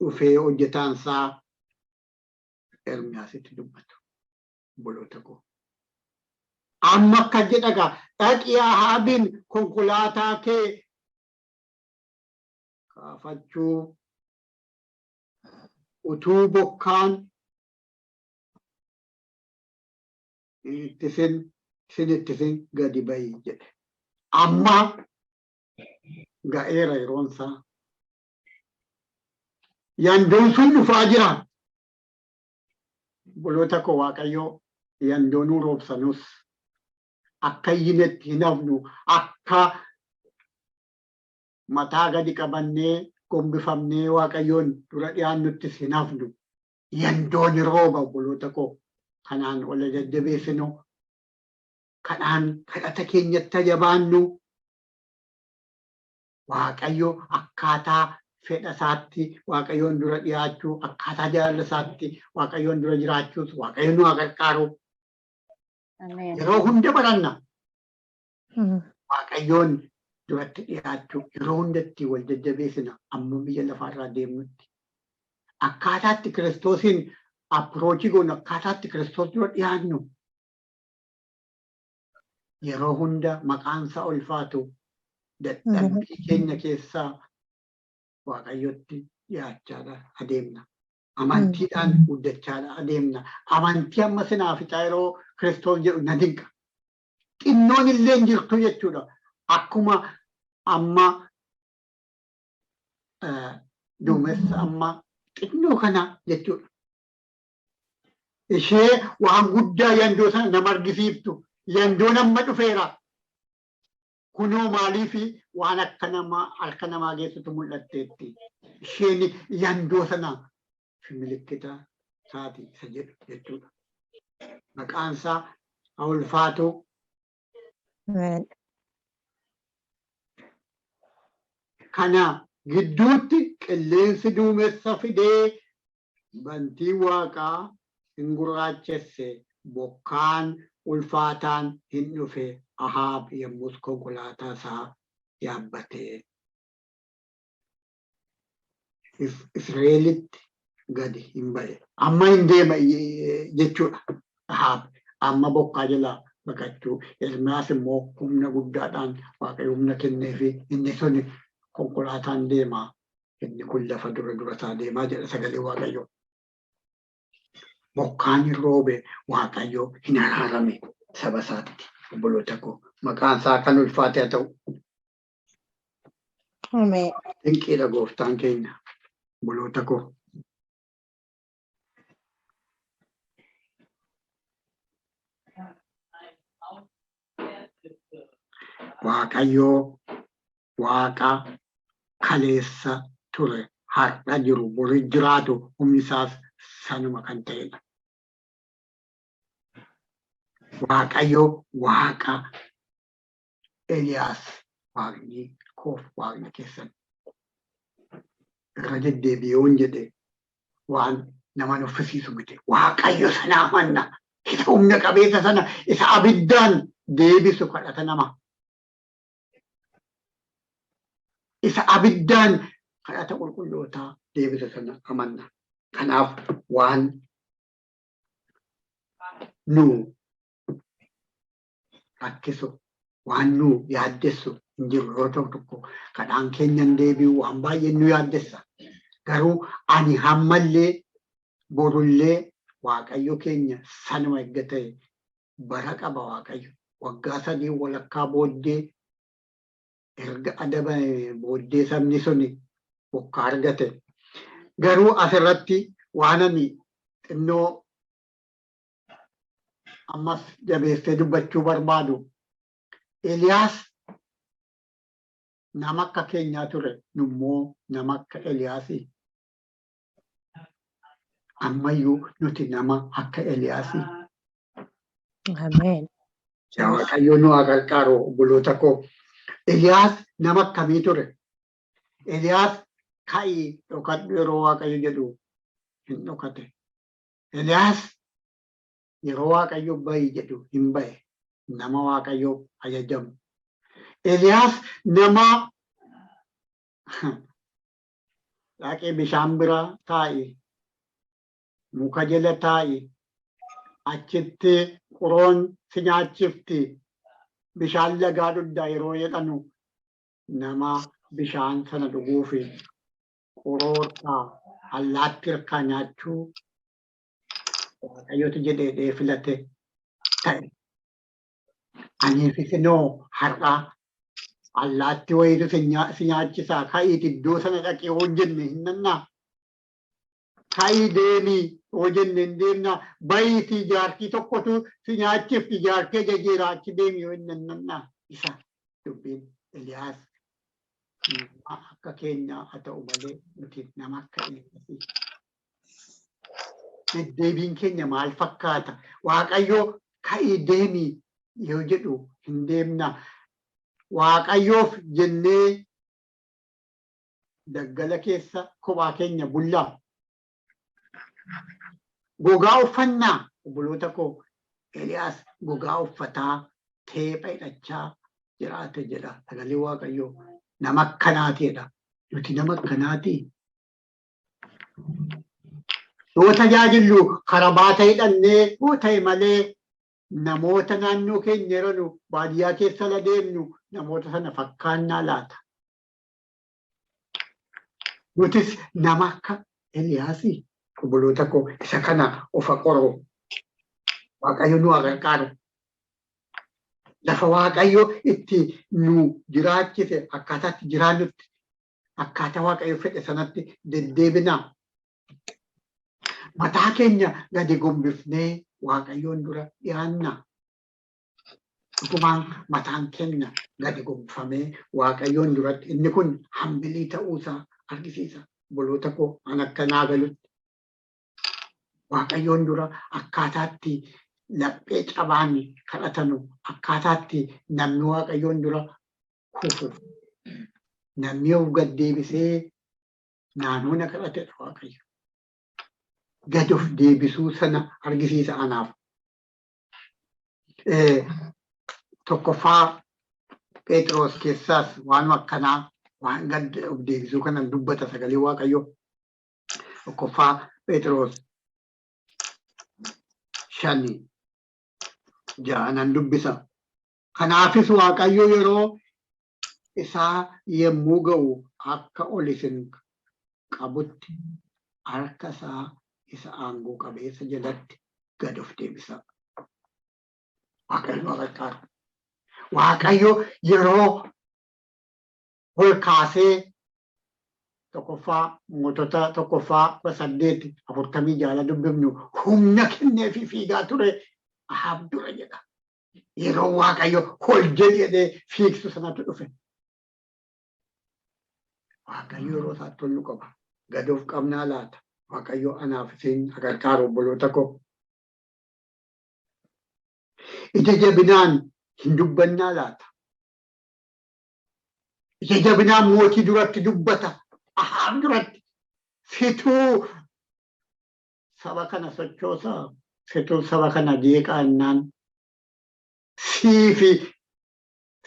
dhufee hojjetaan isaa Ermiyaasitti dubbatu. Obboloota koo. Amma akka jedhaga dhaqii Ahaabiin konkolaataa kee kaafachuu utuu bokkaan ittisin gadi ba'i jedhe. Amma ga'eera yeroonsaa. Yandoon sun dhufaa jira. Obboloota koo Waaqayyoo yandoonuu roobsanus akka iyyinetti hin hafnu, akka mataa gadi qabannee gombifamnee Waaqayyoon dura dhiyaannuttis hin hafnu. Yandoon rooba obboloota koo. Kanaan ol jajjabeessinu, kanaan kadhata keenyatti jabaannu, Waaqayyo akkaataa fedha isaatti Waaqayyoon dura dhiyaachuu, akkaataa jaalala isaatti Waaqayyoon dura jiraachuus Waaqayyo nu gargaaru. Yeroo hunda baranna Waaqayyoon duratti dhiyaachuu yeroo hundatti wal jajjabeessina amma biyya lafaarraa deemnutti. Akkaataatti Kiristoosiin approachii goonu akkaataatti Kiristoos dura dhiyaannu yeroo hunda maqaan isaa ulfaatu dadhabbii keenya keessaa waaqayyotti dhiyaachaadha adeemna. Amantiidhaan guddachaadha adeemna. Amantii amma sinaaf yeroo Kiristoos jedhu na dinqa. Xinnoon illee hin jirtu jechuudha. Akkuma amma duumessa amma xinnoo kana jechuudha. Ishee waan guddaa yandoo sana nama argisiiftu. Yandoo nama dhufeera. Kunoo maaliifi waan akka namaa harka namaa geessutu mul'atteetti. Isheen yandoo sana milikkita isaati isa jedhu jechuudha. Maqaan isaa haa ulfaatu. Kana gidduutti qilleensi duumessa fidee bantii waaqaa hin gurraachesse bokkaan ulfaataan hin dhufe Ahaab yommus konkolaataa isaa yaabbatee Israa'elitti gadi hin ba'e. Amma hin deema jechuudha. Ahaab amma bokkaa jalaa baqachuu. Ermiyaas immoo humna guddaadhaan waaqayyo humna kenneefi inni sun konkolaataan deemaa. Inni kun lafa dura isaa deemaa jedha sagalee waaqayyo. Bokkaan hin roobe waaqayyo hin araarame saba isaatti. Obboloota koo maqaan isaa kan ulfaate haa ta'u. Ameen. Dinqiidha gooftaan keenya. Obboloota koo. Waaqayyoo waaqa kaleessa ture har'a jiru bori jiraatu humni isaas sanuma kan ta'edha. Waaqayyoo waaqa Eliyaas waaqni koof waaqni keessan irra deddeebi'uun jedhe waan nama nuffisiisu miti. Waaqayyo sana amanna. Isa humna qabeessa sana isa abiddaan deebisu kadhata nama. Isa abiddaan kadhata qulqullootaa deebisu sana amanna. Kanaaf waan nu rakkisu waan nu yaaddessu hin jiru yoo ta'u tokko kadhaan keenyan deebi'u waan baay'ee nu yaaddessa. Garuu ani hammallee borullee waaqayyo keenya sanuma erga ta'e bara qaba waaqayyo. Waggaa 3 walakkaa booddee erga adabame booddee sabni suni bokkaa argate. Garuu asirratti waan ani xinnoo ammas jabeessee dubbachuu barbaadu. Eliyaas nama akka keenyaa ture nummoo nama akka Eliyaasii. Ammayyuu nuti nama akka Eliyaasii. Ameen. Waaqayyo nu haa gargaaru obboloota koo. Eliyaas nama akkamii ture? Eliyaas ka'ii dhokadhu yeroo waaqayyo jedhu hin dhokate. Eliyaas yeroo waaqayyo ba'i jedhu hin ba'e. Nama waaqayyo ajajamu. Eliyaas nama dhaqee bishaan bira taa'i. Muka jala taa'i. Achitti quroon si nyaachifti. Bishaan lagaa dhugdaa yeroo jedhanu nama bishaan sana dhuguufi quroortaa allaatti hirkaa nyaachuu waaqayyotu jedhee filate ta'e. Aniif isinoo har'aa allaatti wayitu si nyaachisaa ka'iiti iddoo sana dhaqee hojjenne hin nannaa. Ka'ii deemii hojjenne hin deemnaa. Bayiitii jaartii tokkotu si nyaachifti jaartee jajeeraa achi deemii yoo hin nannaa. Isa dubbiin Eliyaas akka keenyaa haa ta'u malee nuti nama akka Eliyaasii. Deddeebiin keenya maal fakkaata? Waaqayyoo ka'ii deemii yoo jedhu hin deemna. Waaqayyoof jennee daggala keessa kophaa keenya bullaa. Gogaa uffannaa obboloota koo. Eliyaas gogaa uffataa teepha hidhachaa jiraate jedha sagalee waaqayyoo. Nama akkanaatiidha. Nuti nama akkanaatii. Yoo tajaajillu karabaata hidhannee yoo ta'e malee namoota naannoo keenya jiranu baadiyyaa keessa deemnu namoota sana fakkaannaa laata. nutis nama akka Eliyaasii obboloota koo isa kana ofa qoroo Waaqayyo nu gargaaru. Lafa Waaqayyo itti nu jiraachise akkaataatti jiraannutti akkaataa Waaqayyo fedhe sanatti deddeebinaa. Mataa keenya gadi gombifnee Waaqayyoon dura dhiyaanna. Dhugumaan mataan keenya gadi gombifamee Waaqayyoon duratti inni kun hambilii ta'uusaa argisiisa. Obboloota koo an akkanaa galutti Waaqayyoon dura akkaataatti laphee cabaani kadhatanu akkaataatti namni Waaqayyoon dura kufu namni of gad deebisee naannoo na kadhatedha Waaqayyo. Gad of deebisuu sana argisiisa anaaf. Tokkoffaa Phexros keessaas waan akkanaa waan gad of deebisuu kana dubbata sagalee Waaqayyo. Tokkoffaa Phexros 5:6 dubbisa. Kanaafis Waaqayyo yeroo isaa yemmuu ga'u akka ol isin qabutti harka isaa isa aangoo qabeessa jalatti gad of deebisa. Waaqayyo gargaaru. Waaqayyo yeroo ol kaasee tokkoffaa mootota tokkoffaa 8:46 dubbifnu humna kennee fi fiigaa ture Ahaab dura jedha. Yeroo Waaqayyo ol jedhee fiigsu sanatu dhufe. Waaqayyo yeroo isaatti ol nu qaba. Gad of qabnaa laata. Waaqayyo anaaf isin gargaaru obboloota koo. Ija jabinaan hin dubbannaa laata. Ija jabinaan mootii duratti dubbata. Ahaab duratti fituu saba kana sochoosaa. Fituu saba kana jeeqaannaan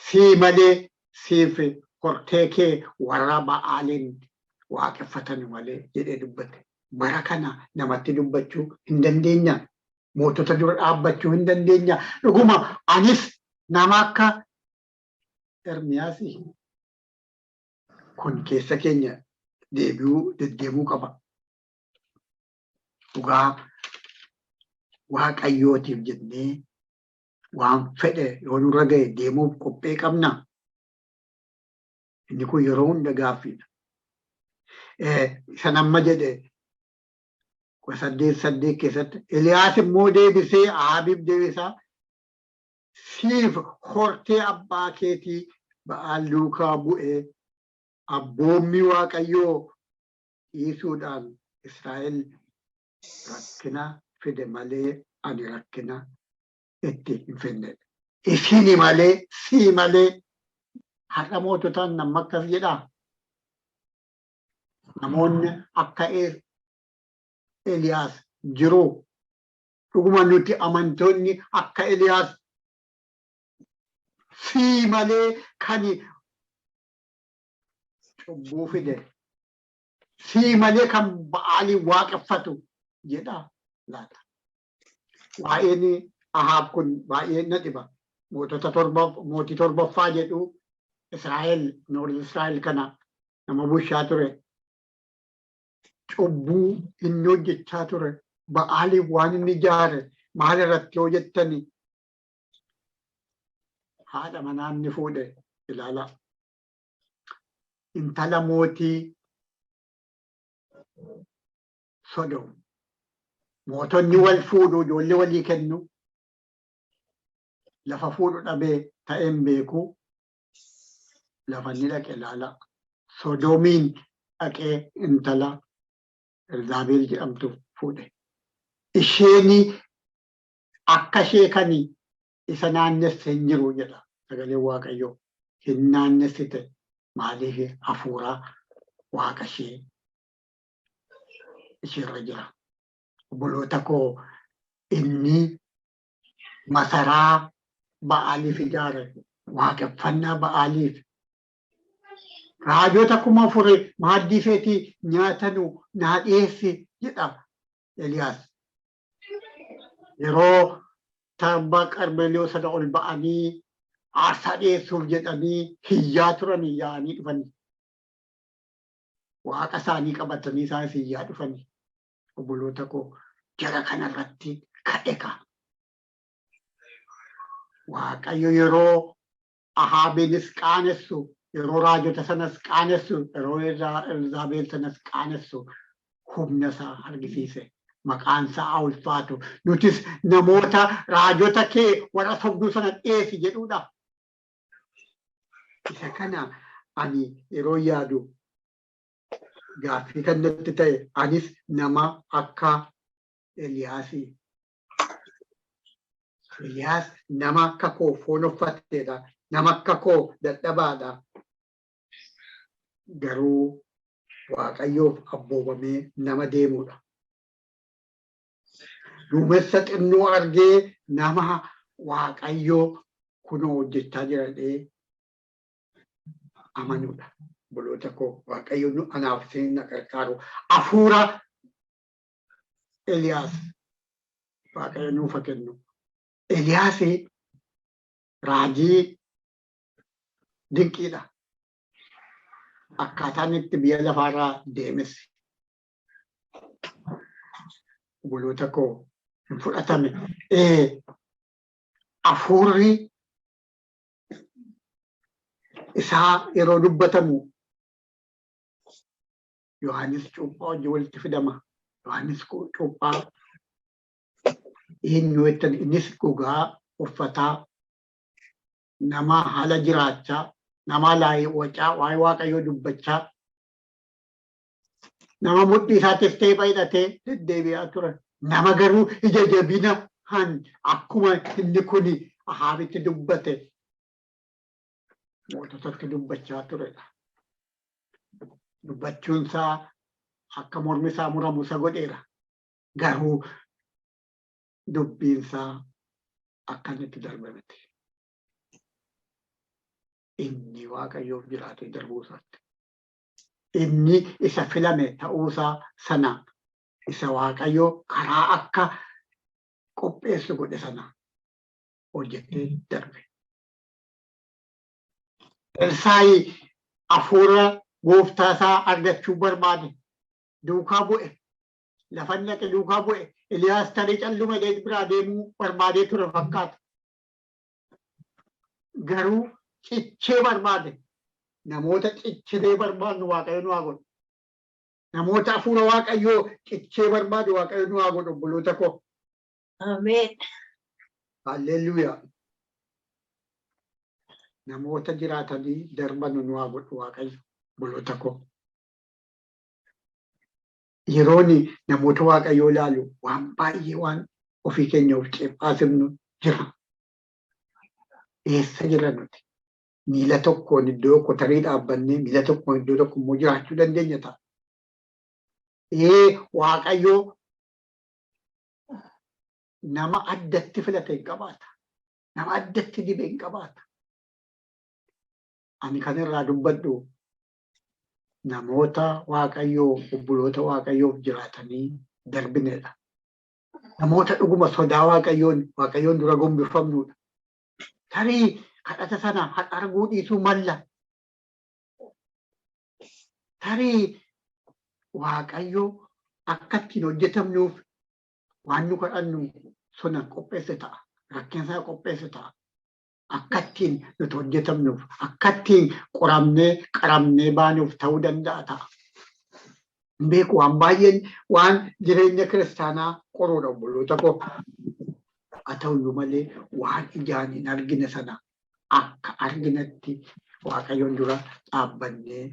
sii malee siifi hortee kee warra Ba'aaliin waaqeffatan malee jedhee dubbate. Bara kana namatti dubbachuu hin dandeenya. Mootota dura dhaabbachuu hin dandeenya. Dhuguma anis nama akka Ermiyaasii kun keessa keenya deddeebuu qaba. Dhugaa Waaqayyootiif jennee waan fedhe yoo nurra ga'e deemuuf qophee qabna. Inni kun yeroo hunda gaaffiidha. Isa amma jedhe 8:8 keessatti Eliyaas immoo deebisee Ahaabiif deebisaa siif hortee abbaa keetii Ba'aal duukaa bu'ee abboommi Waaqayyoo dhiisuudhaan Israa'el rakkina fide malee ani rakkina itti hin fidne. Isini malee sii malee har'a moototaan nama akkas jedhaa. Namoonni akka Eliyaas jiru. Dhuguma nuti amantoonni akka Eliyaas sii malee kan cubbuu fide. Sii malee kan Ba'aalii waaqeffatu jedhaa laata. Waa'een Ahaab kun baay'ee na dhiba. Mootii torbaffaa jedhu Israa'el, Noorz Israa'el kana nama bulchaa ture. Cubbuu inni hojjechaa ture. Ba'aaliif waan inni ijaare maal irratti yoo jettani haadha manaa inni fuudhe ilaala. Intala mootii Sodom. Mootonni wal fuudhu ijoollee walii kennu. Lafa fuudhu dhabee ta'een beeku. Lafa inni dhaqe ilaala. Sodomiin dhaqee intala Elzaabeel jedhamtu fuudhe. Isheeni akka ishee kani isa naannesse hin jiru jedha sagalee Waaqayyoo. Hin naannessite maaliif hafuuraa Waaqa isheerra jira. Obboloota koo inni masaraa Ba'aaliif ijaare waaqeffannaa Ba'aaliif. Raajota 4,000 maaddii feetii nyaatanu naa dhiyeessi jedha Eliyaas. Yeroo tabba Qarmeeloo sana ol ba'anii aarsaa dhiyeessuuf jedhanii hiyyaa turanii yaa'anii dhufanii. waaqa isaanii qabatanii isaan iyyaa dhufanii obboloota koo jara kanarratti ka'e ka. Waaqayyo yeroo Ahaabinis qaanessu, yeroo raajota sanas qaanessu, yeroo Elzaabeel sanas qaanessu humna isaa argisiise. Maqaan isaa haa ulfaatu. Nutis namoota raajota kee warra sobduu sana dhiyeessi jedhuudha. Isa kana ani yeroo yaadu gaaffii kan natti ta'e anis nama akka Eliyaasii. Eliyaas nama akka koo foon uffatteedha. Nama akka koo dadhabaadha. Garuu Waaqayyoof abboomamee nama deemudha. Duumessa xinnoo argee nama Waaqayyoo kunoo hojjechaa jira jedhee amanuudha. Obboloota koo Waaqayyo anaaf isin na gargaaru. Hafuura Eliyaas Waaqayyo nuuf haa kennu. Eliyaas raajii dinqiidha. Akkaataan itti biyya lafaarraa deemes. Obboloota koo hin fudhatame. Hafuurri isaa yeroo dubbatamu Yohaannis Cuuphaa wajjin walitti fidama. Yohaannis Cuuphaa eenyu jettan innis gogaa uffataa nama haala jiraachaa nama wacaa waa'ee Waaqayyoo dubbachaa nama mudhii isaatiif ta'e hidhatee deddeebi'aa ture. Nama garuu ija jabina akkuma inni kun Ahaabitti dubbate moototatti dubbachaa turedha. Dubbachuun isaa akka mormi isaa muramu isa godheera. Garuu dubbiin isaa akkanitti darbamete. Inni Waaqayyoof jiraate darbuu isaatti. Inni isa filame ta'uusaa sana isa Waaqayyoo karaa akka qopheessu godhe sana hojjetee darbe. Elsaayi hafuura gooftaa isaa argachuu barbaade. Duukaa bu'e. Lafa dhaqe duukaa bu'e. Eliyaas tarii calluma biraa deemuu barbaadee ture fakkaata. Garuu cichee barbaade. Namoota cichee barbaadnu Waaqayyo nu haa godhu. Namoota hafuura Waaqayyoo cichee barbaadu Waaqayyo nu haa godhu obboloota koo. Ameen. Halleluuyaa. Namoota jiraatanii darban nu haa godhu Waaqayyo obboloota koo. Yerooni namoota Waaqayyoo ilaalu waan baay'ee waan ofii keenya of ceephaasifnu jira. Eessa jira nuti? Miila tokkoon iddoo tokko tarii dhaabbannee miila tokkoon iddoo tokko immoo jiraachuu dandeenya ta'a. Waaqayyoo nama addatti filate hin qabaata. Nama addatti dibe hin qabaata. Ani kan irraa dubbadhu namoota Waaqayyoo obboloota Waaqayyoof jiraatanii darbinedha. Namoota dhuguma sodaa Waaqayyoon dura gombifamnudha. Tarii kadhata sana arguu dhiisuu malla. Tarii Waaqayyoo akka ittiin hojjetamnuuf waan nu kadhannu sona qopheesse ta'a. Rakkina qopheesse ta'a. Akka ittiin nuti hojjetamnuuf, akka ittiin qoramnee qaramnee baanuuf ta'uu danda'a ta'a. Beeku waan baay'een waan jireenya kiristaanaa qoruudha obboloota koo. Haa ta'uyyuu malee waan ijaan hin argine sana akka arginatti Waaqayyoon dura dhaabbannee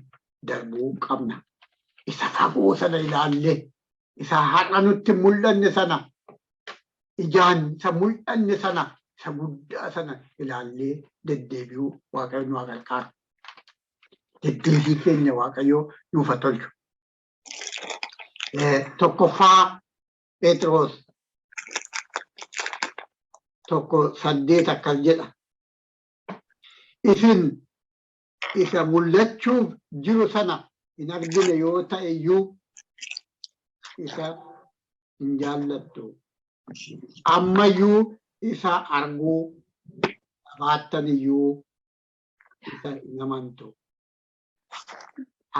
darbuu qabna. Isa fagoo sana ilaallee, isa har'a nutti mul'anne sana, ijaan isa mul'anne sana, isa guddaa sana ilaallee deddeebi'uu Waaqayyo nu haa gargaaru. Deddeebii keenya Waaqayyo nuuf haa tolchu. Tokkoffaa Phexros 1:8 akkas jedha. Isin isa mul'achuuf jiru sana hin argine yoo ta'e iyyuu isa hin jaallattu. Ammayyuu isa arguu baattan iyyuu isa hin amantu.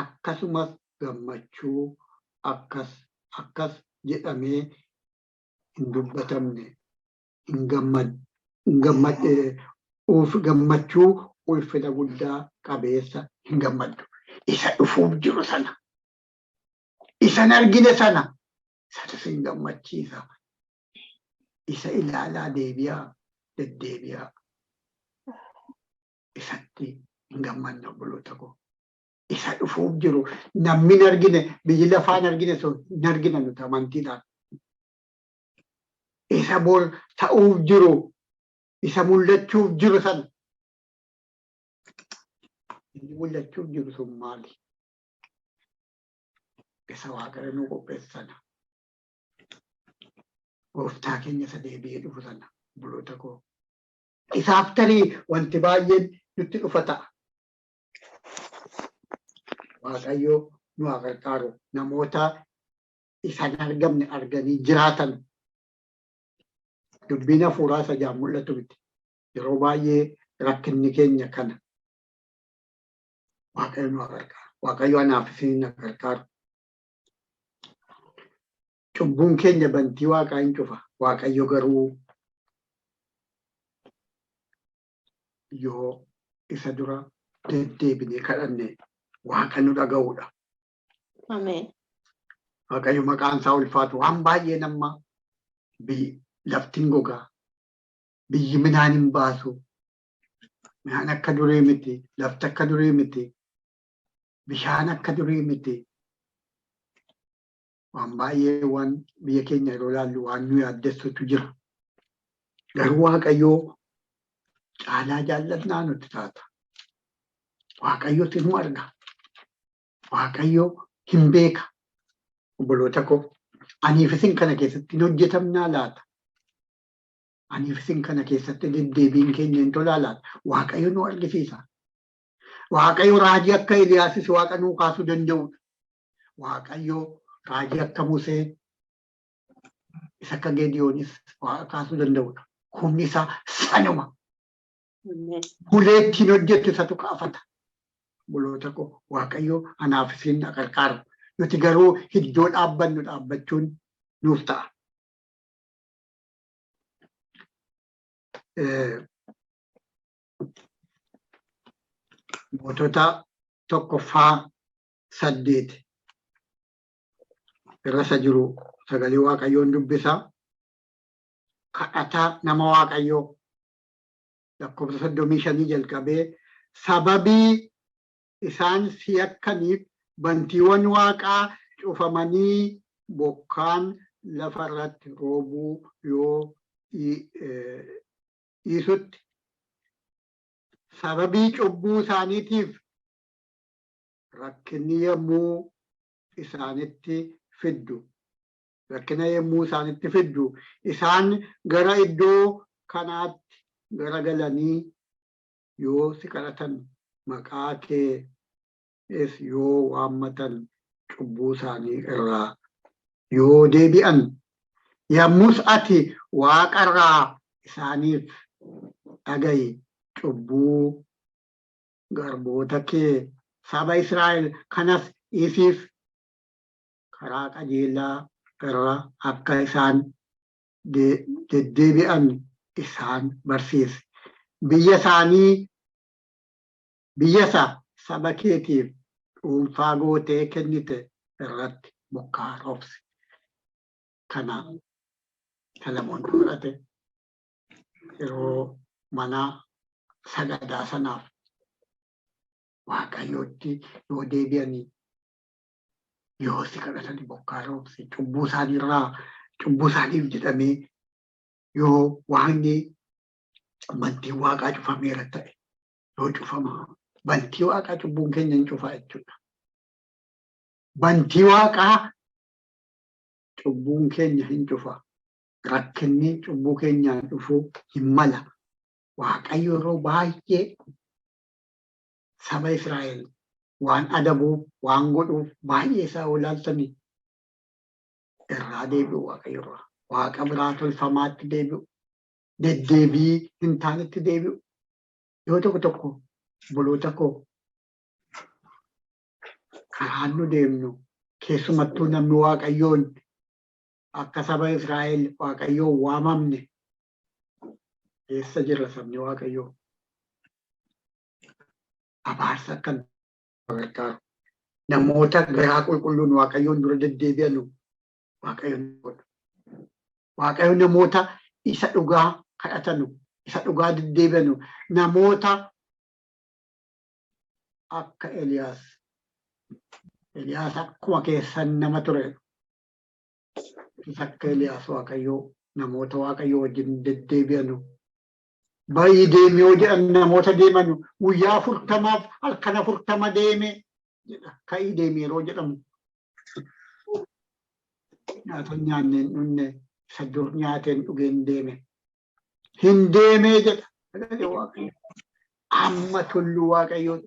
Akkasumas gammachuu akkas jedhamee hin dubbatamne gammachuu ulfina guddaa qabeessa hin gammaddu. Isa dhufuuf jiru sana, isan argine sana, isa sin gammachiisa. Isa ilaalaa deebi'aa, deddeebi'aa. Isatti hin gammanne obboloota koo. Isa dhufuuf jiru namni hin argine, biyyi lafaa hin argine sun hin argine nuti amantiidhaan. Isa bor ta'uuf jiru, isa mul'achuuf jiru sana. Inni mul'achuuf jiru sun maali? Isa Waaqayyo nu qopheesse sana. Gooftaa keenya isa deebi'ee dhufu sana obboloota koo. Isaaf tarii wanti baay'een nutti dhufa ta'a. Waaqayyo nu haa gargaaru. Namoota isaan argamne arganii jiraatan dubbiin hafuuraa isa jaan mul'atu miti. Yeroo baay'ee rakkinni keenya kana. Waaqayyo nu haa gargaaru. Waaqayyo anaaf isin na gargaaru. Cubbuun keenya bantii Waaqaa hin cufa. Waaqayyo garuu yoo isa dura deddeebinee kadhanne Waaqa nu dhaga'uudha. Ameen. Waaqayyo maqaan isaa ulfaatu waan baay'ee nama laftiin gogaa. Biyyi midhaan hin baasu. Midhaan akka durii miti. Lafti akka durii miti. Bishaan akka durii miti. Waan baay'ee waan biyya keenya yeroo ilaallu waan nu yaaddessutu jira. Garuu Waaqayyoo caalaa jaallannaa nutti taata. Waaqayyootu nu arga. Waaqayyoo hin beeka. Obboloota koo aniif isin kana keessatti hin hojjetamnaa laata? Aniif isin kana keessatti deddeebiin keenya hin tolaa laata? Waaqayyo nu argisiisa. Waaqayyo raajii akka Eliyaasis Waaqa nuu kaasuu danda'udha. Waaqayyo raajii akka Musee isa akka Geediyoonis Waaqa kaasuu danda'udha. Humni isaa sanuma. Ulee ittiin hojjetu isatu kaafata. Obboloota koo Waaqayyo anaaf isin na gargaaru. Nuti garuu iddoo dhaabbannu dhaabbachuun nuuf ta'a. Mootota 1:8 irra isa jiru sagalee Waaqayyoon dubbisa. Kadhataa nama Waaqayyoo lakkoofsa 35 jalqabee sababii isaan si'akkaniif bantiiwwan Waaqaa cufamanii bokkaan lafa irratti roobuu yoo dhiisutti sababii cubbuu isaaniitiif rakkinni yommuu isaanitti fiddu isaan gara iddoo kanaatti garagalanii yoo si kadhatan maqaa kees yoo waammatan cubbuu isaanii irraa yoo deebi'an yommus ati Waaqarraa isaaniif dhaga'i cubbuu garboota kee saba Israa'el kanas isiif karaa qajeelaa irra akka isaan deddeebi'an isaan barsiisi. Biyya isaa saba keetiif dhuunfaa gootee kennite irratti bokkaa roobsi. Kana Salamoon fudhate yeroo mana sagadaa sanaaf Waaqayyootti yoo deebi'anii yoo si kadhatanii bokkaa roobsi. Cubbuu isaaniif jedhamee yoo waanni bantiin Waaqaa cufameera ta'e yoo cufama. Bantii Waaqaa cubbuun keenya hin cufa jechuudha. Bantii Waaqaa cubbuun keenya hin cufa. Rakkinni cubbuu keenyaan dhufuu hin mala. Waaqayyo yeroo baay'ee saba Israa'el waan adabuuf waan godhuuf baay'ee isaa olaaltanii irraa deebi'u Waaqayyo irraa. Waaqa biraa tolfamaatti deebi'u. Deddeebii hin taanetti deebi'u. Yoo tokko obboloota koo karaan nu deemnu keessumattuu namni Waaqayyoon akka saba Israa'el Waaqayyoon waamamne eessa jira sabni Waaqayyoo? Abaarsa akkan gargaaru. Namoota garaa qulqulluun Waaqayyoon dura deddeebi'anu Waaqayyoon godhu. Waaqayyoon namoota isa dhugaa kadhatanu, isa dhugaa deddeebi'anu, namoota akka Eliyaas. Eliyaas akkuma keessan nama ture. Akka Eliyaas Waaqayyoo namoota Waaqayyoo wajjin deddeebi'anu. Baay'ee deemee yoo jedhan namoota deemanu guyyaa 40 halkan 40 deeme jedha. Ka'ii deemee yeroo jedhamu. Nyaata nyaanneen dhunne isa dur nyaateen dhugeen deeme. Hin deemee jedha. Amma tulluu Waaqayyoo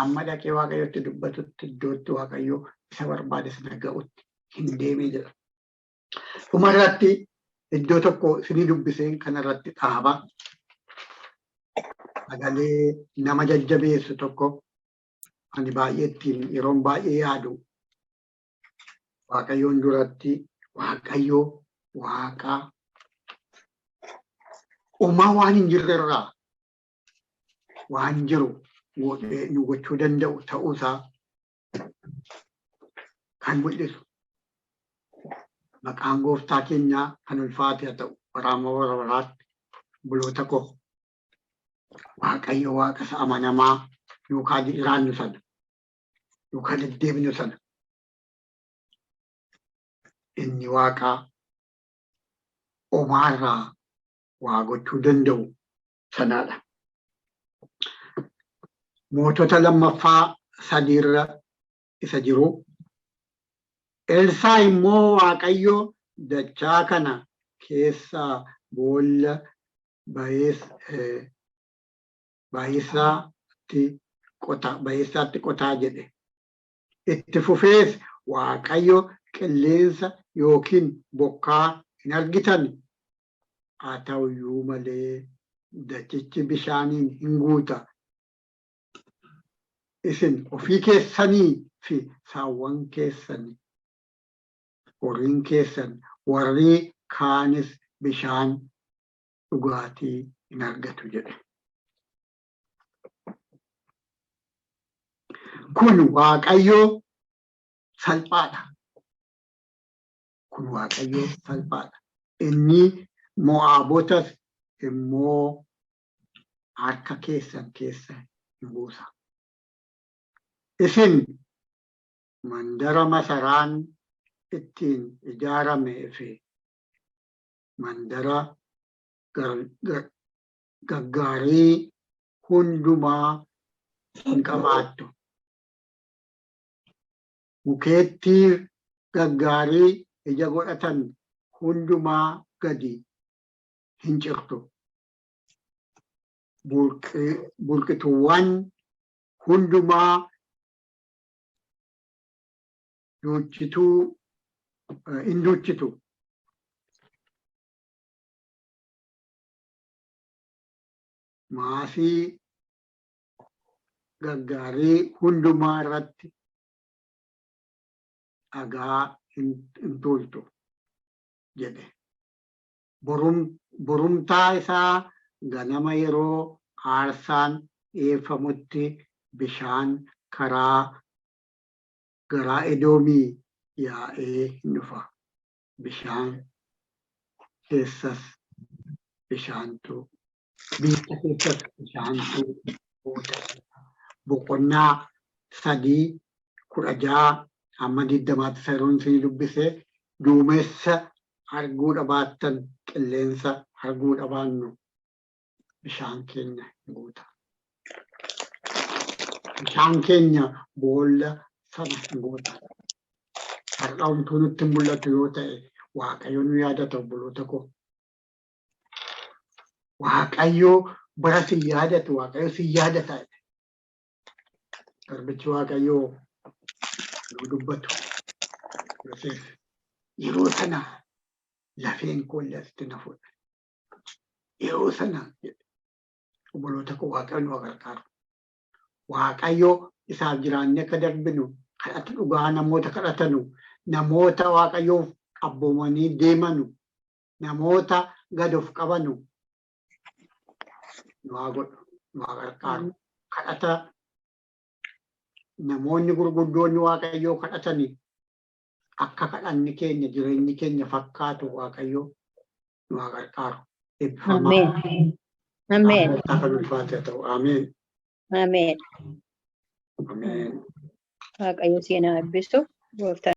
amma dhaqee Waaqayyootti dubbatutti iddootti Waaqayyoo isa barbaade sana ga'utti hin deemee jedha. Dhumarratti iddoo tokko isinii dubbiseen kanarratti dhaaba. Sagalee nama jajjabeessu tokko ani baay'eettiin yeroon baay'ee yaadu Waaqayyoon duratti Waaqayyoo Waaqa uumaa waan hin jirrerraa waan jiru nu gochuu danda'u ta'uusaa kan mul'isu. Maqaan gooftaa keenyaa kan ulfaate haa ta'u waraama warabaraatti buloota koo Waaqayyo Waaqa isa amanamaa yookaan jiraannu sana yookaan deddeebinu sana inni Waaqaa uumaarraa waa gochuu danda'u sanaadha. Mootota lammaffaa sadiirra isa jiru. Elsaa immoo Waaqayyo dachaa kana keessaa boolla baay'isaatti qotaa jedhe. Itti fufees Waaqayyo qilleensa yookiin bokkaa hin argitan. Haa ta'uyyuu malee dachichi bishaaniin hin guuta. Isin ofii keessanii fi saawwan keessanii horiin keessan warri kaanis bishaan dhugaatii hin argatu jedhe. Kun Waaqayyoo salphaadha. Kun Waaqayyoo salphaadha. Inni Mo'aabotas immoo harka keessan keessa hin buusa. Isin mandara masaraan ittiin ijaaramee fi mandara gaggaarii hundumaa hin qabaattu. Mukeettii gaggaarii ija godhatan hundumaa gadi hin cirtu. Burqituuwwan hundumaa hin duuchitu. Maasii gaggaarii hundumaa irratti dhagaa hin tuultu jedhe. Borumtaa isaa ganama yeroo aarsaan dhiyeeffamutti bishaan karaa garaa Edoomii yaa'ee hin dhufa. Bishaan keessas bishaantu biyya keessas bishaantu boqonnaa 3:16-20 seeroon isin dubbisee duumessa arguu dhabaattan qilleensa arguu dhabaannu bishaan keenya guuta. Bishaan keenya boolla sana guuta. Har'aamtuu nutti mul'atu yoo ta'e Waaqayyo nu yaadata obboloota koo. Waaqayyo bara si yaadatu Waaqayyo si yaadata. Garbichi Waaqayyoo nu dubbatu. Yeroo sana lafeen koo lafti na fuudha. Yeroo sana obboloota koo Waaqayyo nu gargaaru. Waaqayyo isaaf jiraannee akka darbinu kadhata dhugaa namoota kadhatanu namoota waaqayyoof abboomanii deemanu namoota gad of qabanu nu haa godhu nu haa gargaaru kadhata namoonni gurguddoonni waaqayyoo kadhatanii akka kadhanni keenya jireenyi keenya fakkaatu waaqayyoo nu haa gargaaru. Ameen. Ameen. Kan ulfaate ta'u. Ameen. Ameen. Ameen. Waaqayyo si haa eebbisu. Gooftaan